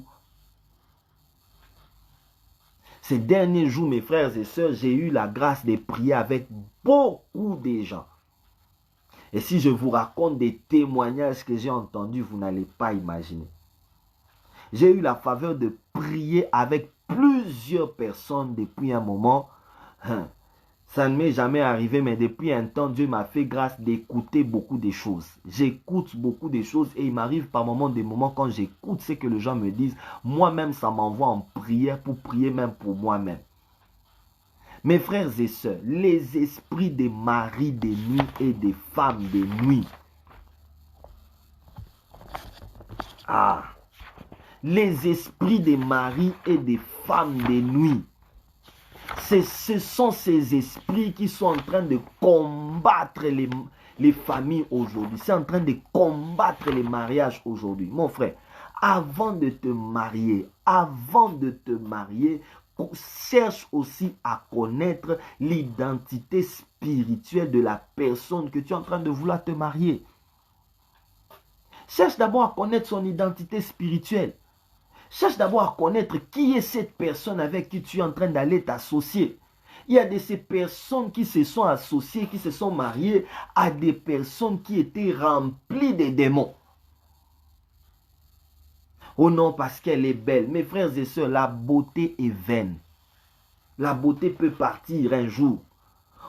Ces derniers jours, mes frères et sœurs, j'ai eu la grâce de prier avec beaucoup de gens. Et si je vous raconte des témoignages que j'ai entendus, vous n'allez pas imaginer. J'ai eu la faveur de prier avec plusieurs personnes depuis un moment. Ça ne m'est jamais arrivé, mais depuis un temps, Dieu m'a fait grâce d'écouter beaucoup de choses. J'écoute beaucoup de choses et il m'arrive par moments des moments quand j'écoute ce que les gens me disent. Moi-même, ça m'envoie en prière pour prier même pour moi-même. Mes frères et sœurs, les esprits des maris de nuit et des femmes de nuit. Les esprits des maris et des femmes de nuit. Ce sont ces esprits qui sont en train de combattre les familles aujourd'hui. C'est en train de combattre les mariages aujourd'hui. Mon frère, avant de te marier, cherche aussi à connaître l'identité spirituelle de la personne que tu es en train de vouloir te marier. Cherche d'abord à connaître son identité spirituelle. Cherche d'abord à connaître qui est cette personne avec qui tu es en train d'aller t'associer. Il y a de ces personnes qui se sont associées, qui se sont mariées à des personnes qui étaient remplies de démons. Oh non, parce qu'elle est belle. Mes frères et sœurs, la beauté est vaine. La beauté peut partir un jour.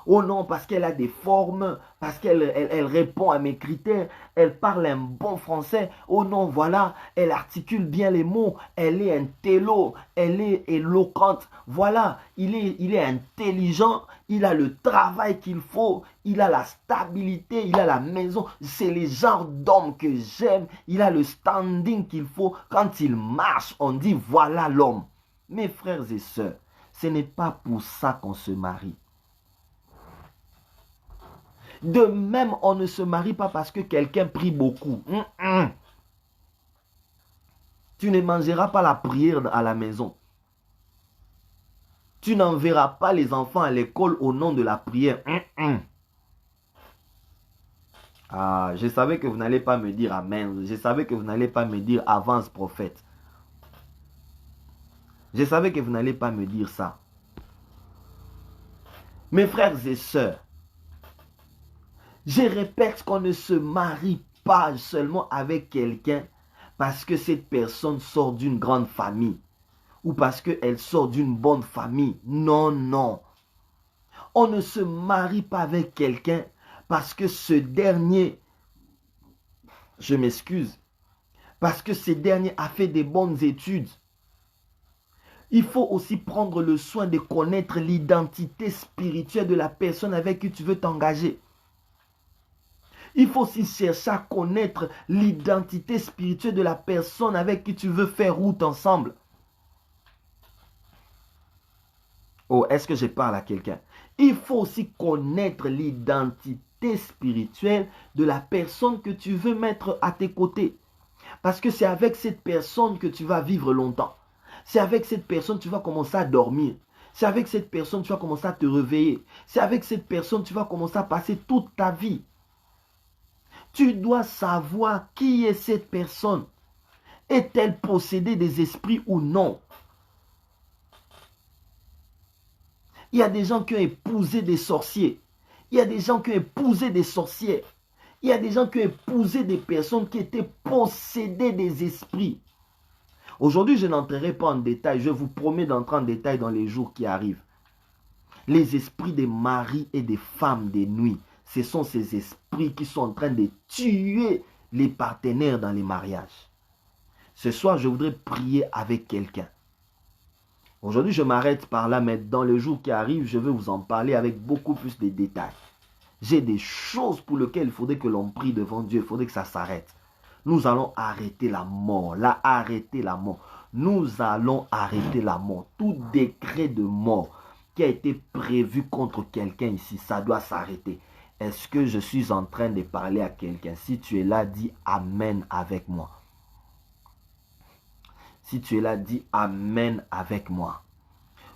Oh non, parce qu'elle a des formes, parce qu'elle répond à mes critères, elle parle un bon français. Oh non, voilà, elle articule bien les mots, elle est intello, elle est éloquente. Voilà, il est intelligent, il a le travail qu'il faut, il a la stabilité, il a la maison. C'est le genre d'homme que j'aime, il a le standing qu'il faut. Quand il marche, on dit voilà l'homme. Mes frères et sœurs, ce n'est pas pour ça qu'on se marie. De même, on ne se marie pas parce que quelqu'un prie beaucoup. Tu ne mangeras pas la prière à la maison. Tu n'enverras pas les enfants à l'école au nom de la prière. Je savais que vous n'allez pas me dire amen. Je savais que vous n'allez pas me dire avance prophète. Je savais que vous n'allez pas me dire ça. Mes frères et sœurs, je répète qu'on ne se marie pas seulement avec quelqu'un parce que cette personne sort d'une grande famille ou parce qu'elle sort d'une bonne famille. Non, non. On ne se marie pas avec quelqu'un parce que ce dernier, je m'excuse, parce que ce dernier a fait des bonnes études. Il faut aussi prendre le soin de connaître l'identité spirituelle de la personne avec qui tu veux t'engager. Il faut aussi chercher à connaître l'identité spirituelle de la personne avec qui tu veux faire route ensemble. Oh, est-ce que je parle à quelqu'un? Il faut aussi connaître l'identité spirituelle de la personne que tu veux mettre à tes côtés. Parce que c'est avec cette personne que tu vas vivre longtemps. C'est avec cette personne que tu vas commencer à dormir. C'est avec cette personne que tu vas commencer à te réveiller. C'est avec cette personne que tu vas commencer à passer toute ta vie. Tu dois savoir qui est cette personne. Est-elle possédée des esprits ou non? Il y a des gens qui ont épousé des sorciers. Il y a des gens qui ont épousé des sorcières. Il y a des gens qui ont épousé des personnes qui étaient possédées des esprits. Aujourd'hui, je n'entrerai pas en détail. Je vous promets d'entrer en détail dans les jours qui arrivent. Les esprits des maris et des femmes des nuits. Ce sont ces esprits qui sont en train de tuer les partenaires dans les mariages. Ce soir, je voudrais prier avec quelqu'un. Aujourd'hui, je m'arrête par là, mais dans les jours qui arrivent, je vais vous en parler avec beaucoup plus de détails. J'ai des choses pour lesquelles il faudrait que l'on prie devant Dieu. Il faudrait que ça s'arrête. Nous allons arrêter la mort. Arrêter la mort. Nous allons arrêter la mort. Tout décret de mort qui a été prévu contre quelqu'un ici, ça doit s'arrêter. Est-ce que je suis en train de parler à quelqu'un? Si tu es là, dis Amen avec moi. Si tu es là, dis Amen avec moi.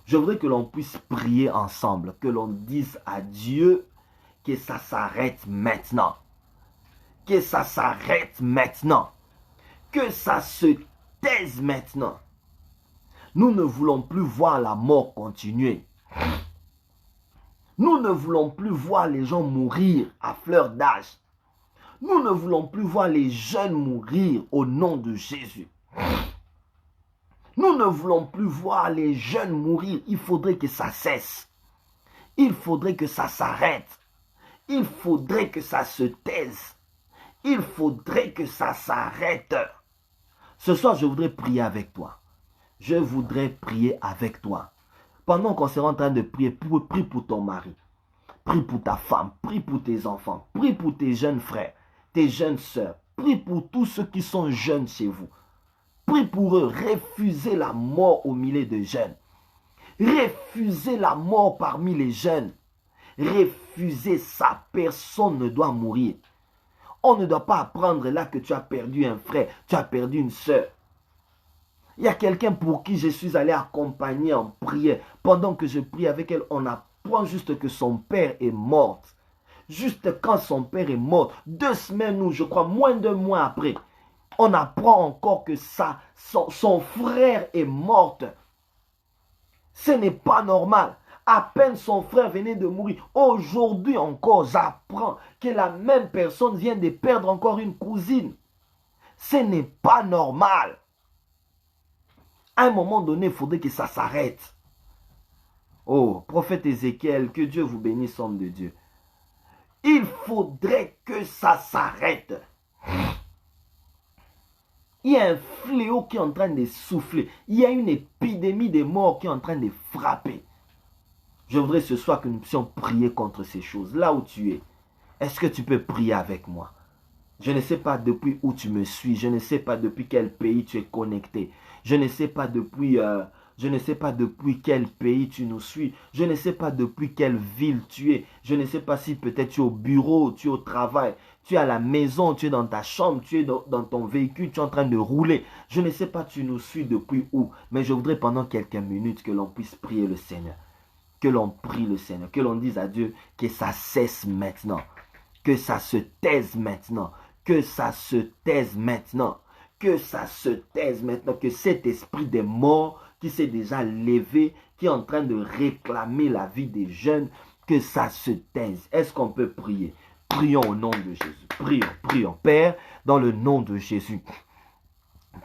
Je voudrais que l'on puisse prier ensemble, que l'on dise à Dieu que ça s'arrête maintenant. Que ça s'arrête maintenant. Que ça se taise maintenant. Nous ne voulons plus voir la mort continuer. Nous ne voulons plus voir les gens mourir à fleur d'âge. Nous ne voulons plus voir les jeunes mourir au nom de Jésus. Nous ne voulons plus voir les jeunes mourir. Il faudrait que ça cesse. Il faudrait que ça s'arrête. Il faudrait que ça se taise. Il faudrait que ça s'arrête. Ce soir, je voudrais prier avec toi. Je voudrais prier avec toi. Pendant qu'on sera en train de prier, prie pour ton mari. Prie pour ta femme. Prie pour tes enfants. Prie pour tes jeunes frères, tes jeunes sœurs. Prie pour tous ceux qui sont jeunes chez vous. Prie pour eux. Refusez la mort au milieu des jeunes. Refusez la mort parmi les jeunes. Refusez ça. Personne ne doit mourir. On ne doit pas apprendre là que tu as perdu un frère, tu as perdu une sœur. Il y a quelqu'un pour qui je suis allé accompagner en prière. Pendant que je prie avec elle, on apprend juste que son père est mort. Juste quand son père est mort, 2 semaines ou je crois moins d'1 mois après, on apprend encore que son frère est mort. Ce n'est pas normal. À peine son frère venait de mourir. Aujourd'hui encore, j'apprends que la même personne vient de perdre encore une cousine. Ce n'est pas normal. À un moment donné, il faudrait que ça s'arrête. Oh, prophète Ézéchiel, que Dieu vous bénisse, homme de Dieu. Il faudrait que ça s'arrête. Il y a un fléau qui est en train de souffler. Il y a une épidémie de morts qui est en train de frapper. Je voudrais ce soir que nous puissions prier contre ces choses. Là où tu es, est-ce que tu peux prier avec moi? Je ne sais pas depuis où tu me suis. Je ne sais pas depuis quel pays tu es connecté. Je ne sais pas depuis quel pays tu nous suis. Je ne sais pas depuis quelle ville tu es. Je ne sais pas si peut-être tu es au bureau, tu es au travail, tu es à la maison, tu es dans ta chambre, tu es dans ton véhicule, tu es en train de rouler. Je ne sais pas tu nous suis depuis où. Mais je voudrais pendant quelques minutes que l'on puisse prier le Seigneur. Que l'on prie le Seigneur. Que l'on dise à Dieu que ça cesse maintenant. Que ça se taise maintenant. Que ça se taise maintenant. Que ça se taise maintenant. Que cet esprit des morts qui s'est déjà levé, qui est en train de réclamer la vie des jeunes, que ça se taise. Est-ce qu'on peut prier? Prions au nom de Jésus. Prions, prions. Père, dans le nom de Jésus.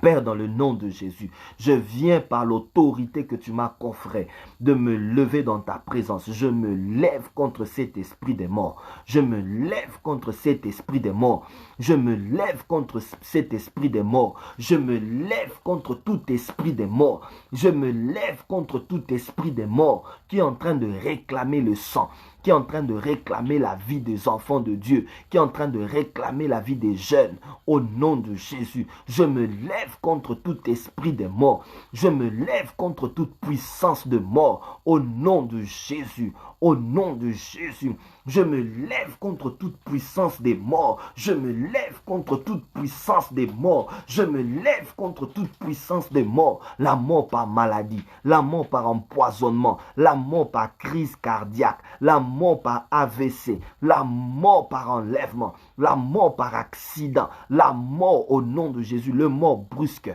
Père, dans le nom de Jésus, je viens par l'autorité que tu m'as conférée de me lever dans ta présence. Je me lève contre cet esprit des morts. Je me lève contre cet esprit des morts. Je me lève contre cet esprit des morts. Je me lève contre tout esprit des morts. Je me lève contre tout esprit des morts qui est en train de réclamer le sang, qui est en train de réclamer la vie des enfants de Dieu, qui est en train de réclamer la vie des jeunes. Au nom de Jésus, je me lève contre tout esprit de mort. Je me lève contre toute puissance de mort. Au nom de Jésus, au nom de Jésus, je me lève contre toute puissance des morts. Je me lève contre toute puissance des morts. Je me lève contre toute puissance des morts. La mort par maladie, la mort par empoisonnement, la mort par crise cardiaque, la mort par AVC, la mort par enlèvement, la mort par accident, la mort au nom de Jésus, le mort brusque,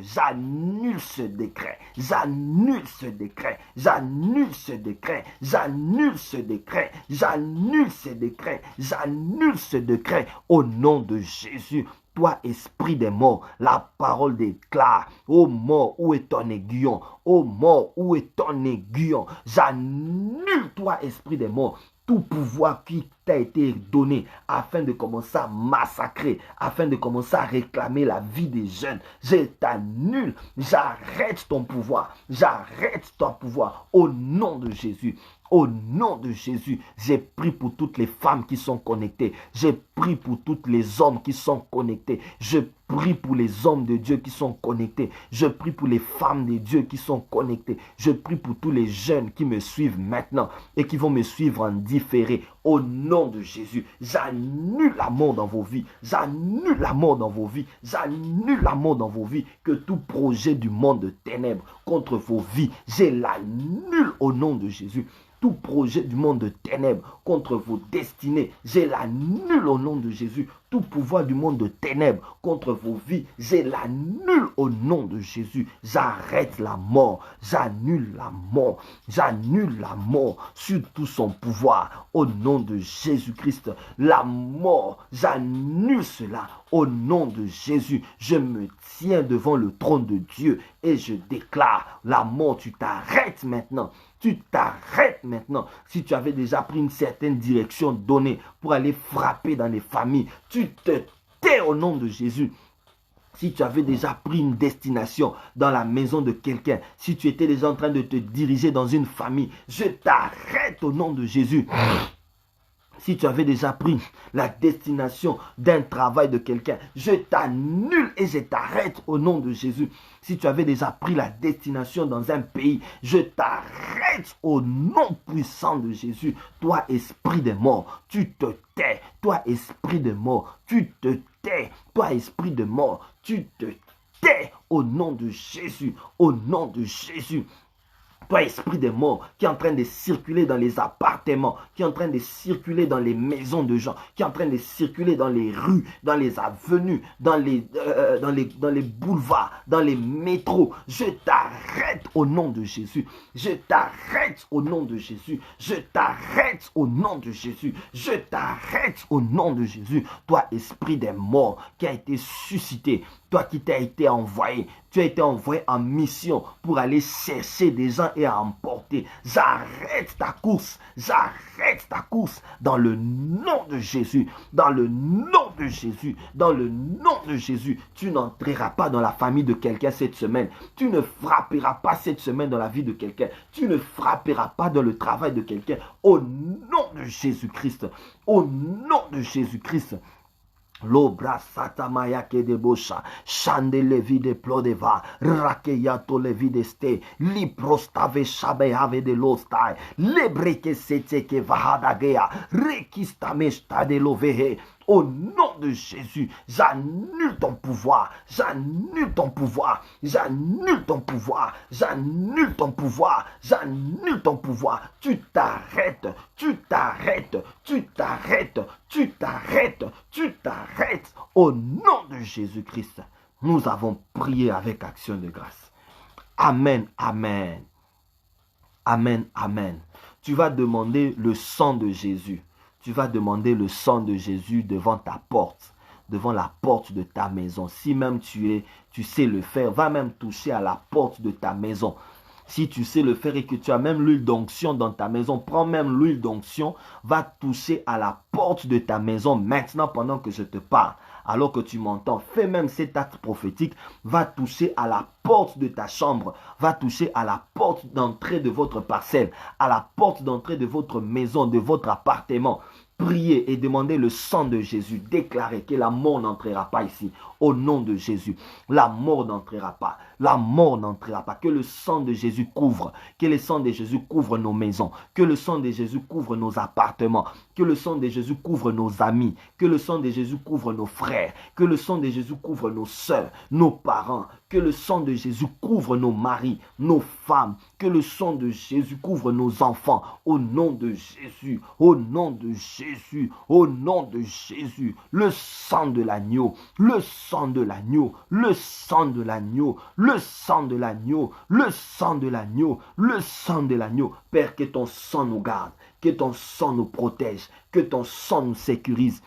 j'annule ce décret, j'annule ce décret, j'annule ce décret, j'annule ce décret, j'annule ce décret, j'annule ce décret au nom de Jésus. Toi, esprit des morts, la parole déclare, ô mort, où est ton aiguillon? Ô mort, où est ton aiguillon? J'annule, toi, esprit des morts, tout pouvoir qui t'a été donné afin de commencer à massacrer, afin de commencer à réclamer la vie des jeunes. Je t'annule, j'arrête ton pouvoir, j'arrête ton pouvoir au nom de Jésus. Au nom de Jésus, j'ai prié pour toutes les femmes qui sont connectées. J'ai prié pour tous les hommes qui sont connectés. Je prie pour les hommes de Dieu qui sont connectés. Je prie pour les femmes de Dieu qui sont connectées. Je prie pour tous les jeunes qui me suivent maintenant et qui vont me suivre en différé. Au nom de Jésus, j'annule la mort dans vos vies. J'annule la mort dans vos vies. J'annule la mort dans vos vies. Que tout projet du monde de ténèbres contre vos vies, je l'annule au nom de Jésus. Tout projet du monde de ténèbres contre vos destinées, je l'annule au nom de Jésus. Tout pouvoir du monde de ténèbres contre vos vies, je l'annule au nom de Jésus. J'arrête la mort, j'annule la mort, j'annule la mort sur tout son pouvoir au nom de Jésus-Christ. La mort, j'annule cela au nom de Jésus. Je me tiens devant le trône de Dieu et je déclare, la mort, tu t'arrêtes maintenant. Tu t'arrêtes maintenant. Si tu avais déjà pris une certaine direction donnée pour aller frapper dans les familles, tu te tais au nom de Jésus. Si tu avais déjà pris une destination dans la maison de quelqu'un, si tu étais déjà en train de te diriger dans une famille, je t'arrête au nom de Jésus. Si tu avais déjà pris la destination d'un travail de quelqu'un, je t'annule et je t'arrête au nom de Jésus. Si tu avais déjà pris la destination dans un pays, je t'arrête au nom puissant de Jésus. Toi, esprit des morts, tu te tais. Toi, esprit de mort, tu te tais. Toi, esprit de mort, tu te tais au nom de Jésus. Au nom de Jésus. Toi, esprit des morts, qui est en train de circuler dans les appartements, qui est en train de circuler dans les maisons de gens, qui est en train de circuler dans les rues, dans les avenues, dans les boulevards, dans les métros, je t'arrête au nom de Jésus. Je t'arrête au nom de Jésus. Je t'arrête au nom de Jésus. Je t'arrête au nom de Jésus. Toi, esprit des morts, qui a été suscité, toi qui t'as été envoyé, tu as été envoyé en mission pour aller chercher des gens et à emporter. J'arrête ta course. J'arrête ta course dans le nom de Jésus. Dans le nom de Jésus. Dans le nom de Jésus. Tu n'entreras pas dans la famille de quelqu'un cette semaine. Tu ne frapperas pas cette semaine dans la vie de quelqu'un. Tu ne frapperas pas dans le travail de quelqu'un. Au nom de Jésus-Christ. Au nom de Jésus-Christ. L'obra satamaya ke de bosha, shande levi de plodeva, rakeyato levi de ste, li prostave shabe have de lostai, lebreke sete ke vahadagea, rekistame stade lovehe. Au nom de Jésus, j'annule ton pouvoir, j'annule ton pouvoir, j'annule ton pouvoir, j'annule ton pouvoir, j'annule ton pouvoir. Tu t'arrêtes, tu t'arrêtes, tu t'arrêtes, tu t'arrêtes, tu t'arrêtes. Au nom de Jésus-Christ, nous avons prié avec action de grâce. Amen, amen. Amen, amen. Tu vas demander le sang de Jésus. Tu vas demander le sang de Jésus devant ta porte, devant la porte de ta maison. Si même tu sais le faire, va même toucher à la porte de ta maison. Si tu sais le faire et que tu as même l'huile d'onction dans ta maison, prends même l'huile d'onction, va toucher à la porte de ta maison maintenant pendant que je te parle. Alors que tu m'entends, fais même cet acte prophétique, va toucher à la porte de ta chambre, va toucher à la porte d'entrée de votre parcelle, à la porte d'entrée de votre maison, de votre appartement. Priez et demandez le sang de Jésus. Déclarez que la mort n'entrera pas ici. Au nom de Jésus. La mort n'entrera pas. La mort n'entrera pas. Que le sang de Jésus couvre. Que le sang de Jésus couvre nos maisons. Que le sang de Jésus couvre nos appartements. Que le sang de Jésus couvre nos amis. Que le sang de Jésus couvre nos frères. Que le sang de Jésus couvre nos soeurs, nos parents. Que le sang de Jésus couvre nos maris, nos femmes. Que le sang de Jésus couvre nos enfants. Au nom de Jésus. Au nom de Jésus. Au nom de Jésus. Le sang de l'agneau. Le sang de l'agneau. Le sang de l'agneau. Le sang de l'agneau. Le sang de l'agneau. Le sang de l'agneau. Père, que ton sang nous garde. Que ton sang nous protège. Que ton sang nous sécurise.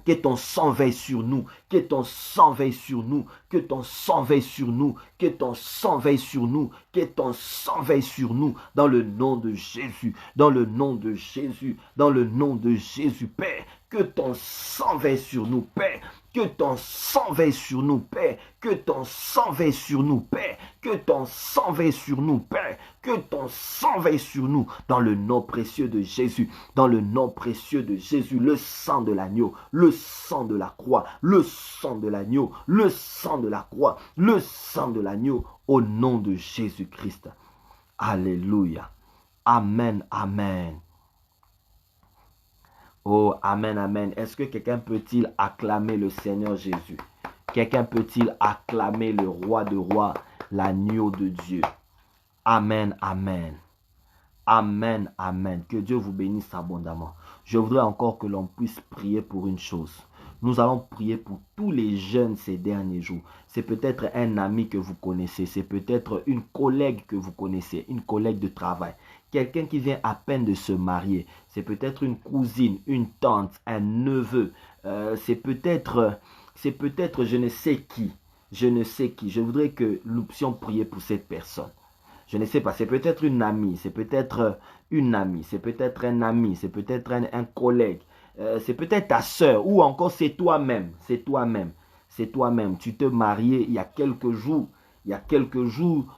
Que ton sang veille sur nous, que ton sang veille sur nous, que ton sang veille sur nous, que ton sang veille sur nous, que ton sang veille sur nous, dans le nom de Jésus, dans le nom de Jésus, dans le nom de Jésus, Père, que ton sang veille sur nous, Père, que ton sang veille sur nous, Père, que ton sang veille sur nous, Père, que ton sang veille sur nous, Père, que ton sang veille sur nous, dans le nom précieux de Jésus, dans le nom précieux de Jésus, le sang de l'agneau, le sang de la croix, le sang de l'agneau, le sang de la croix, le sang de l'agneau, au nom de Jésus-Christ. Alléluia. Amen, amen. Oh, amen, amen. Est-ce que quelqu'un peut-il acclamer le Seigneur Jésus? Quelqu'un peut-il acclamer le roi de rois, l'agneau de Dieu? Amen, amen. Amen, amen. Que Dieu vous bénisse abondamment. Je voudrais encore que l'on puisse prier pour une chose. Nous allons prier pour tous les jeunes ces derniers jours. C'est peut-être un ami que vous connaissez. C'est peut-être une collègue que vous connaissez. Une collègue de travail. Quelqu'un qui vient à peine de se marier. C'est peut-être une cousine, une tante, un neveu. C'est peut-être je ne sais qui. Je ne sais qui. Je voudrais que nous puissions prier pour cette personne. Je ne sais pas, c'est peut-être une amie, c'est peut-être une amie, c'est peut-être un ami, c'est peut-être un collègue, c'est peut-être ta soeur ou encore c'est toi-même, c'est toi-même, c'est toi-même. Tu te mariais il y a quelques jours,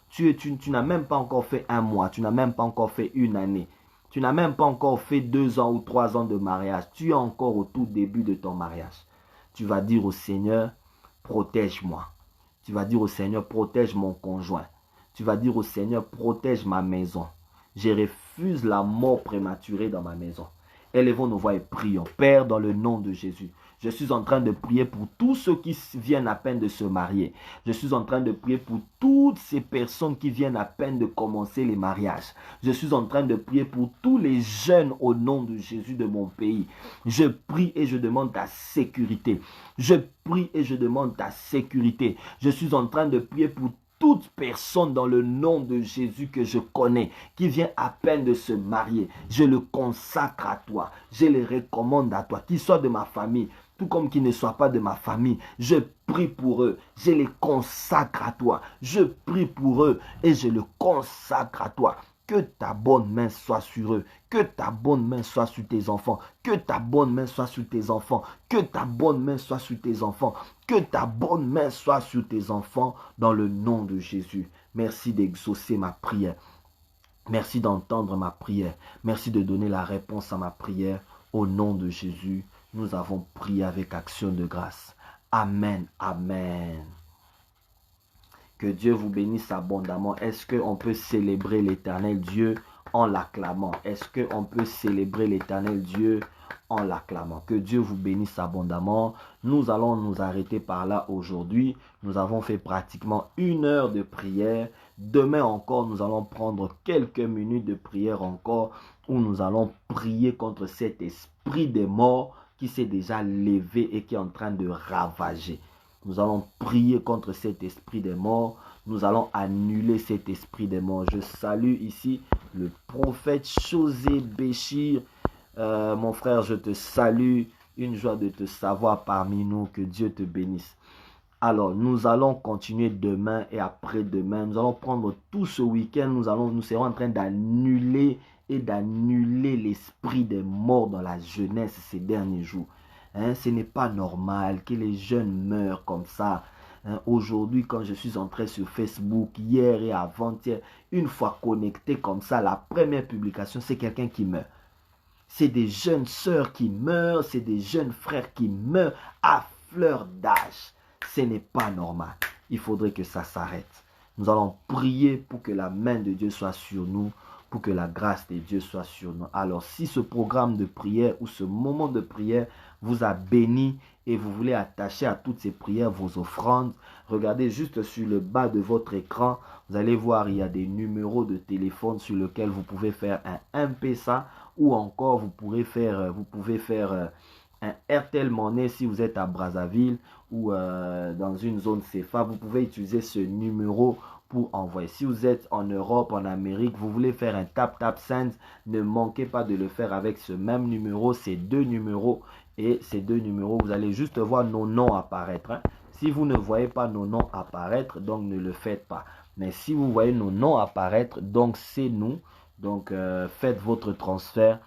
tu n'as même pas encore fait un mois, tu n'as même pas encore fait une année, tu n'as même pas encore fait 2 ans ou 3 ans de mariage, tu es encore au tout début de ton mariage. Tu vas dire au Seigneur, protège-moi. Tu vas dire au Seigneur, protège mon conjoint. Tu vas dire au Seigneur, protège ma maison. Je refuse la mort prématurée dans ma maison. Élevons nos voix et prions. Père, dans le nom de Jésus, je suis en train de prier pour tous ceux qui viennent à peine de se marier. Je suis en train de prier pour toutes ces personnes qui viennent à peine de commencer les mariages. Je suis en train de prier pour tous les jeunes au nom de Jésus de mon pays. Je prie et je demande ta sécurité. Je prie et je demande ta sécurité. Je suis en train de prier pour toute personne dans le nom de Jésus que je connais, qui vient à peine de se marier, je le consacre à toi, je le recommande à toi, qu'il soit de ma famille, tout comme qu'il ne soit pas de ma famille. Je prie pour eux, je les consacre à toi, je prie pour eux et je le consacre à toi. Que ta bonne main soit sur eux. Que ta bonne main soit sur tes enfants. Que ta bonne main soit sur tes enfants. Que ta bonne main soit sur tes enfants. Que ta bonne main soit sur tes enfants dans le nom de Jésus. Merci d'exaucer ma prière. Merci d'entendre ma prière. Merci de donner la réponse à ma prière. Au nom de Jésus, nous avons prié avec action de grâce. Amen, amen. Que Dieu vous bénisse abondamment. Est-ce qu'on peut célébrer l'Éternel Dieu en l'acclamant? Est-ce qu'on peut célébrer l'Éternel Dieu en l'acclamant? Que Dieu vous bénisse abondamment. Nous allons nous arrêter par là aujourd'hui. Nous avons fait pratiquement 1 heure de prière. Demain encore, nous allons prendre quelques minutes de prière encore où nous allons prier contre cet esprit des morts qui s'est déjà levé et qui est en train de ravager. Nous allons prier contre cet esprit des morts. Nous allons annuler cet esprit des morts. Je salue ici le prophète José Béchir. Mon frère, je te salue. Une joie de te savoir parmi nous. Que Dieu te bénisse. Alors, nous allons continuer demain et après-demain. Nous allons prendre tout ce week-end. Nous serons en train d'annuler l'esprit des morts dans la jeunesse ces derniers jours. Ce n'est pas normal que les jeunes meurent comme ça. Aujourd'hui, quand je suis entré sur Facebook, hier et avant-hier, une fois connecté comme ça, la première publication, c'est quelqu'un qui meurt. C'est des jeunes sœurs qui meurent, c'est des jeunes frères qui meurent à fleur d'âge. Ce n'est pas normal. Il faudrait que ça s'arrête. Nous allons prier pour que la main de Dieu soit sur nous, pour que la grâce de Dieu soit sur nous. Alors, si ce programme de prière ou ce moment de prière vous a béni et vous voulez attacher à toutes ces prières vos offrandes, regardez juste sur le bas de votre écran. Vous allez voir, il y a des numéros de téléphone sur lesquels vous pouvez faire un M-Pesa ou encore vous pouvez faire un Airtel Money si vous êtes à Brazzaville ou dans une zone CFA. Vous pouvez utiliser ce numéro pour envoyer. Si vous êtes en Europe, en Amérique, vous voulez faire un tap send, ne manquez pas de le faire avec ce même numéro, ces 2 numéros. Et ces 2 numéros, vous allez juste voir nos noms apparaître. Si vous ne voyez pas nos noms apparaître, donc ne le faites pas. Mais si vous voyez nos noms apparaître, donc c'est nous. Donc faites votre transfert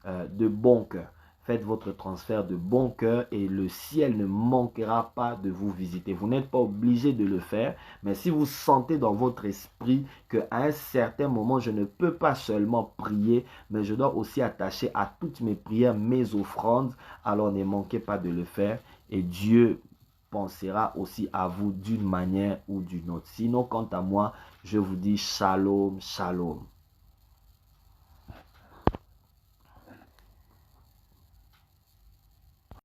de bon cœur. Faites votre transfert de bon cœur et le ciel ne manquera pas de vous visiter. Vous n'êtes pas obligé de le faire, mais si vous sentez dans votre esprit qu'à un certain moment, je ne peux pas seulement prier, mais je dois aussi attacher à toutes mes prières, mes offrandes, alors ne manquez pas de le faire et Dieu pensera aussi à vous d'une manière ou d'une autre. Sinon, quant à moi, je vous dis shalom, shalom.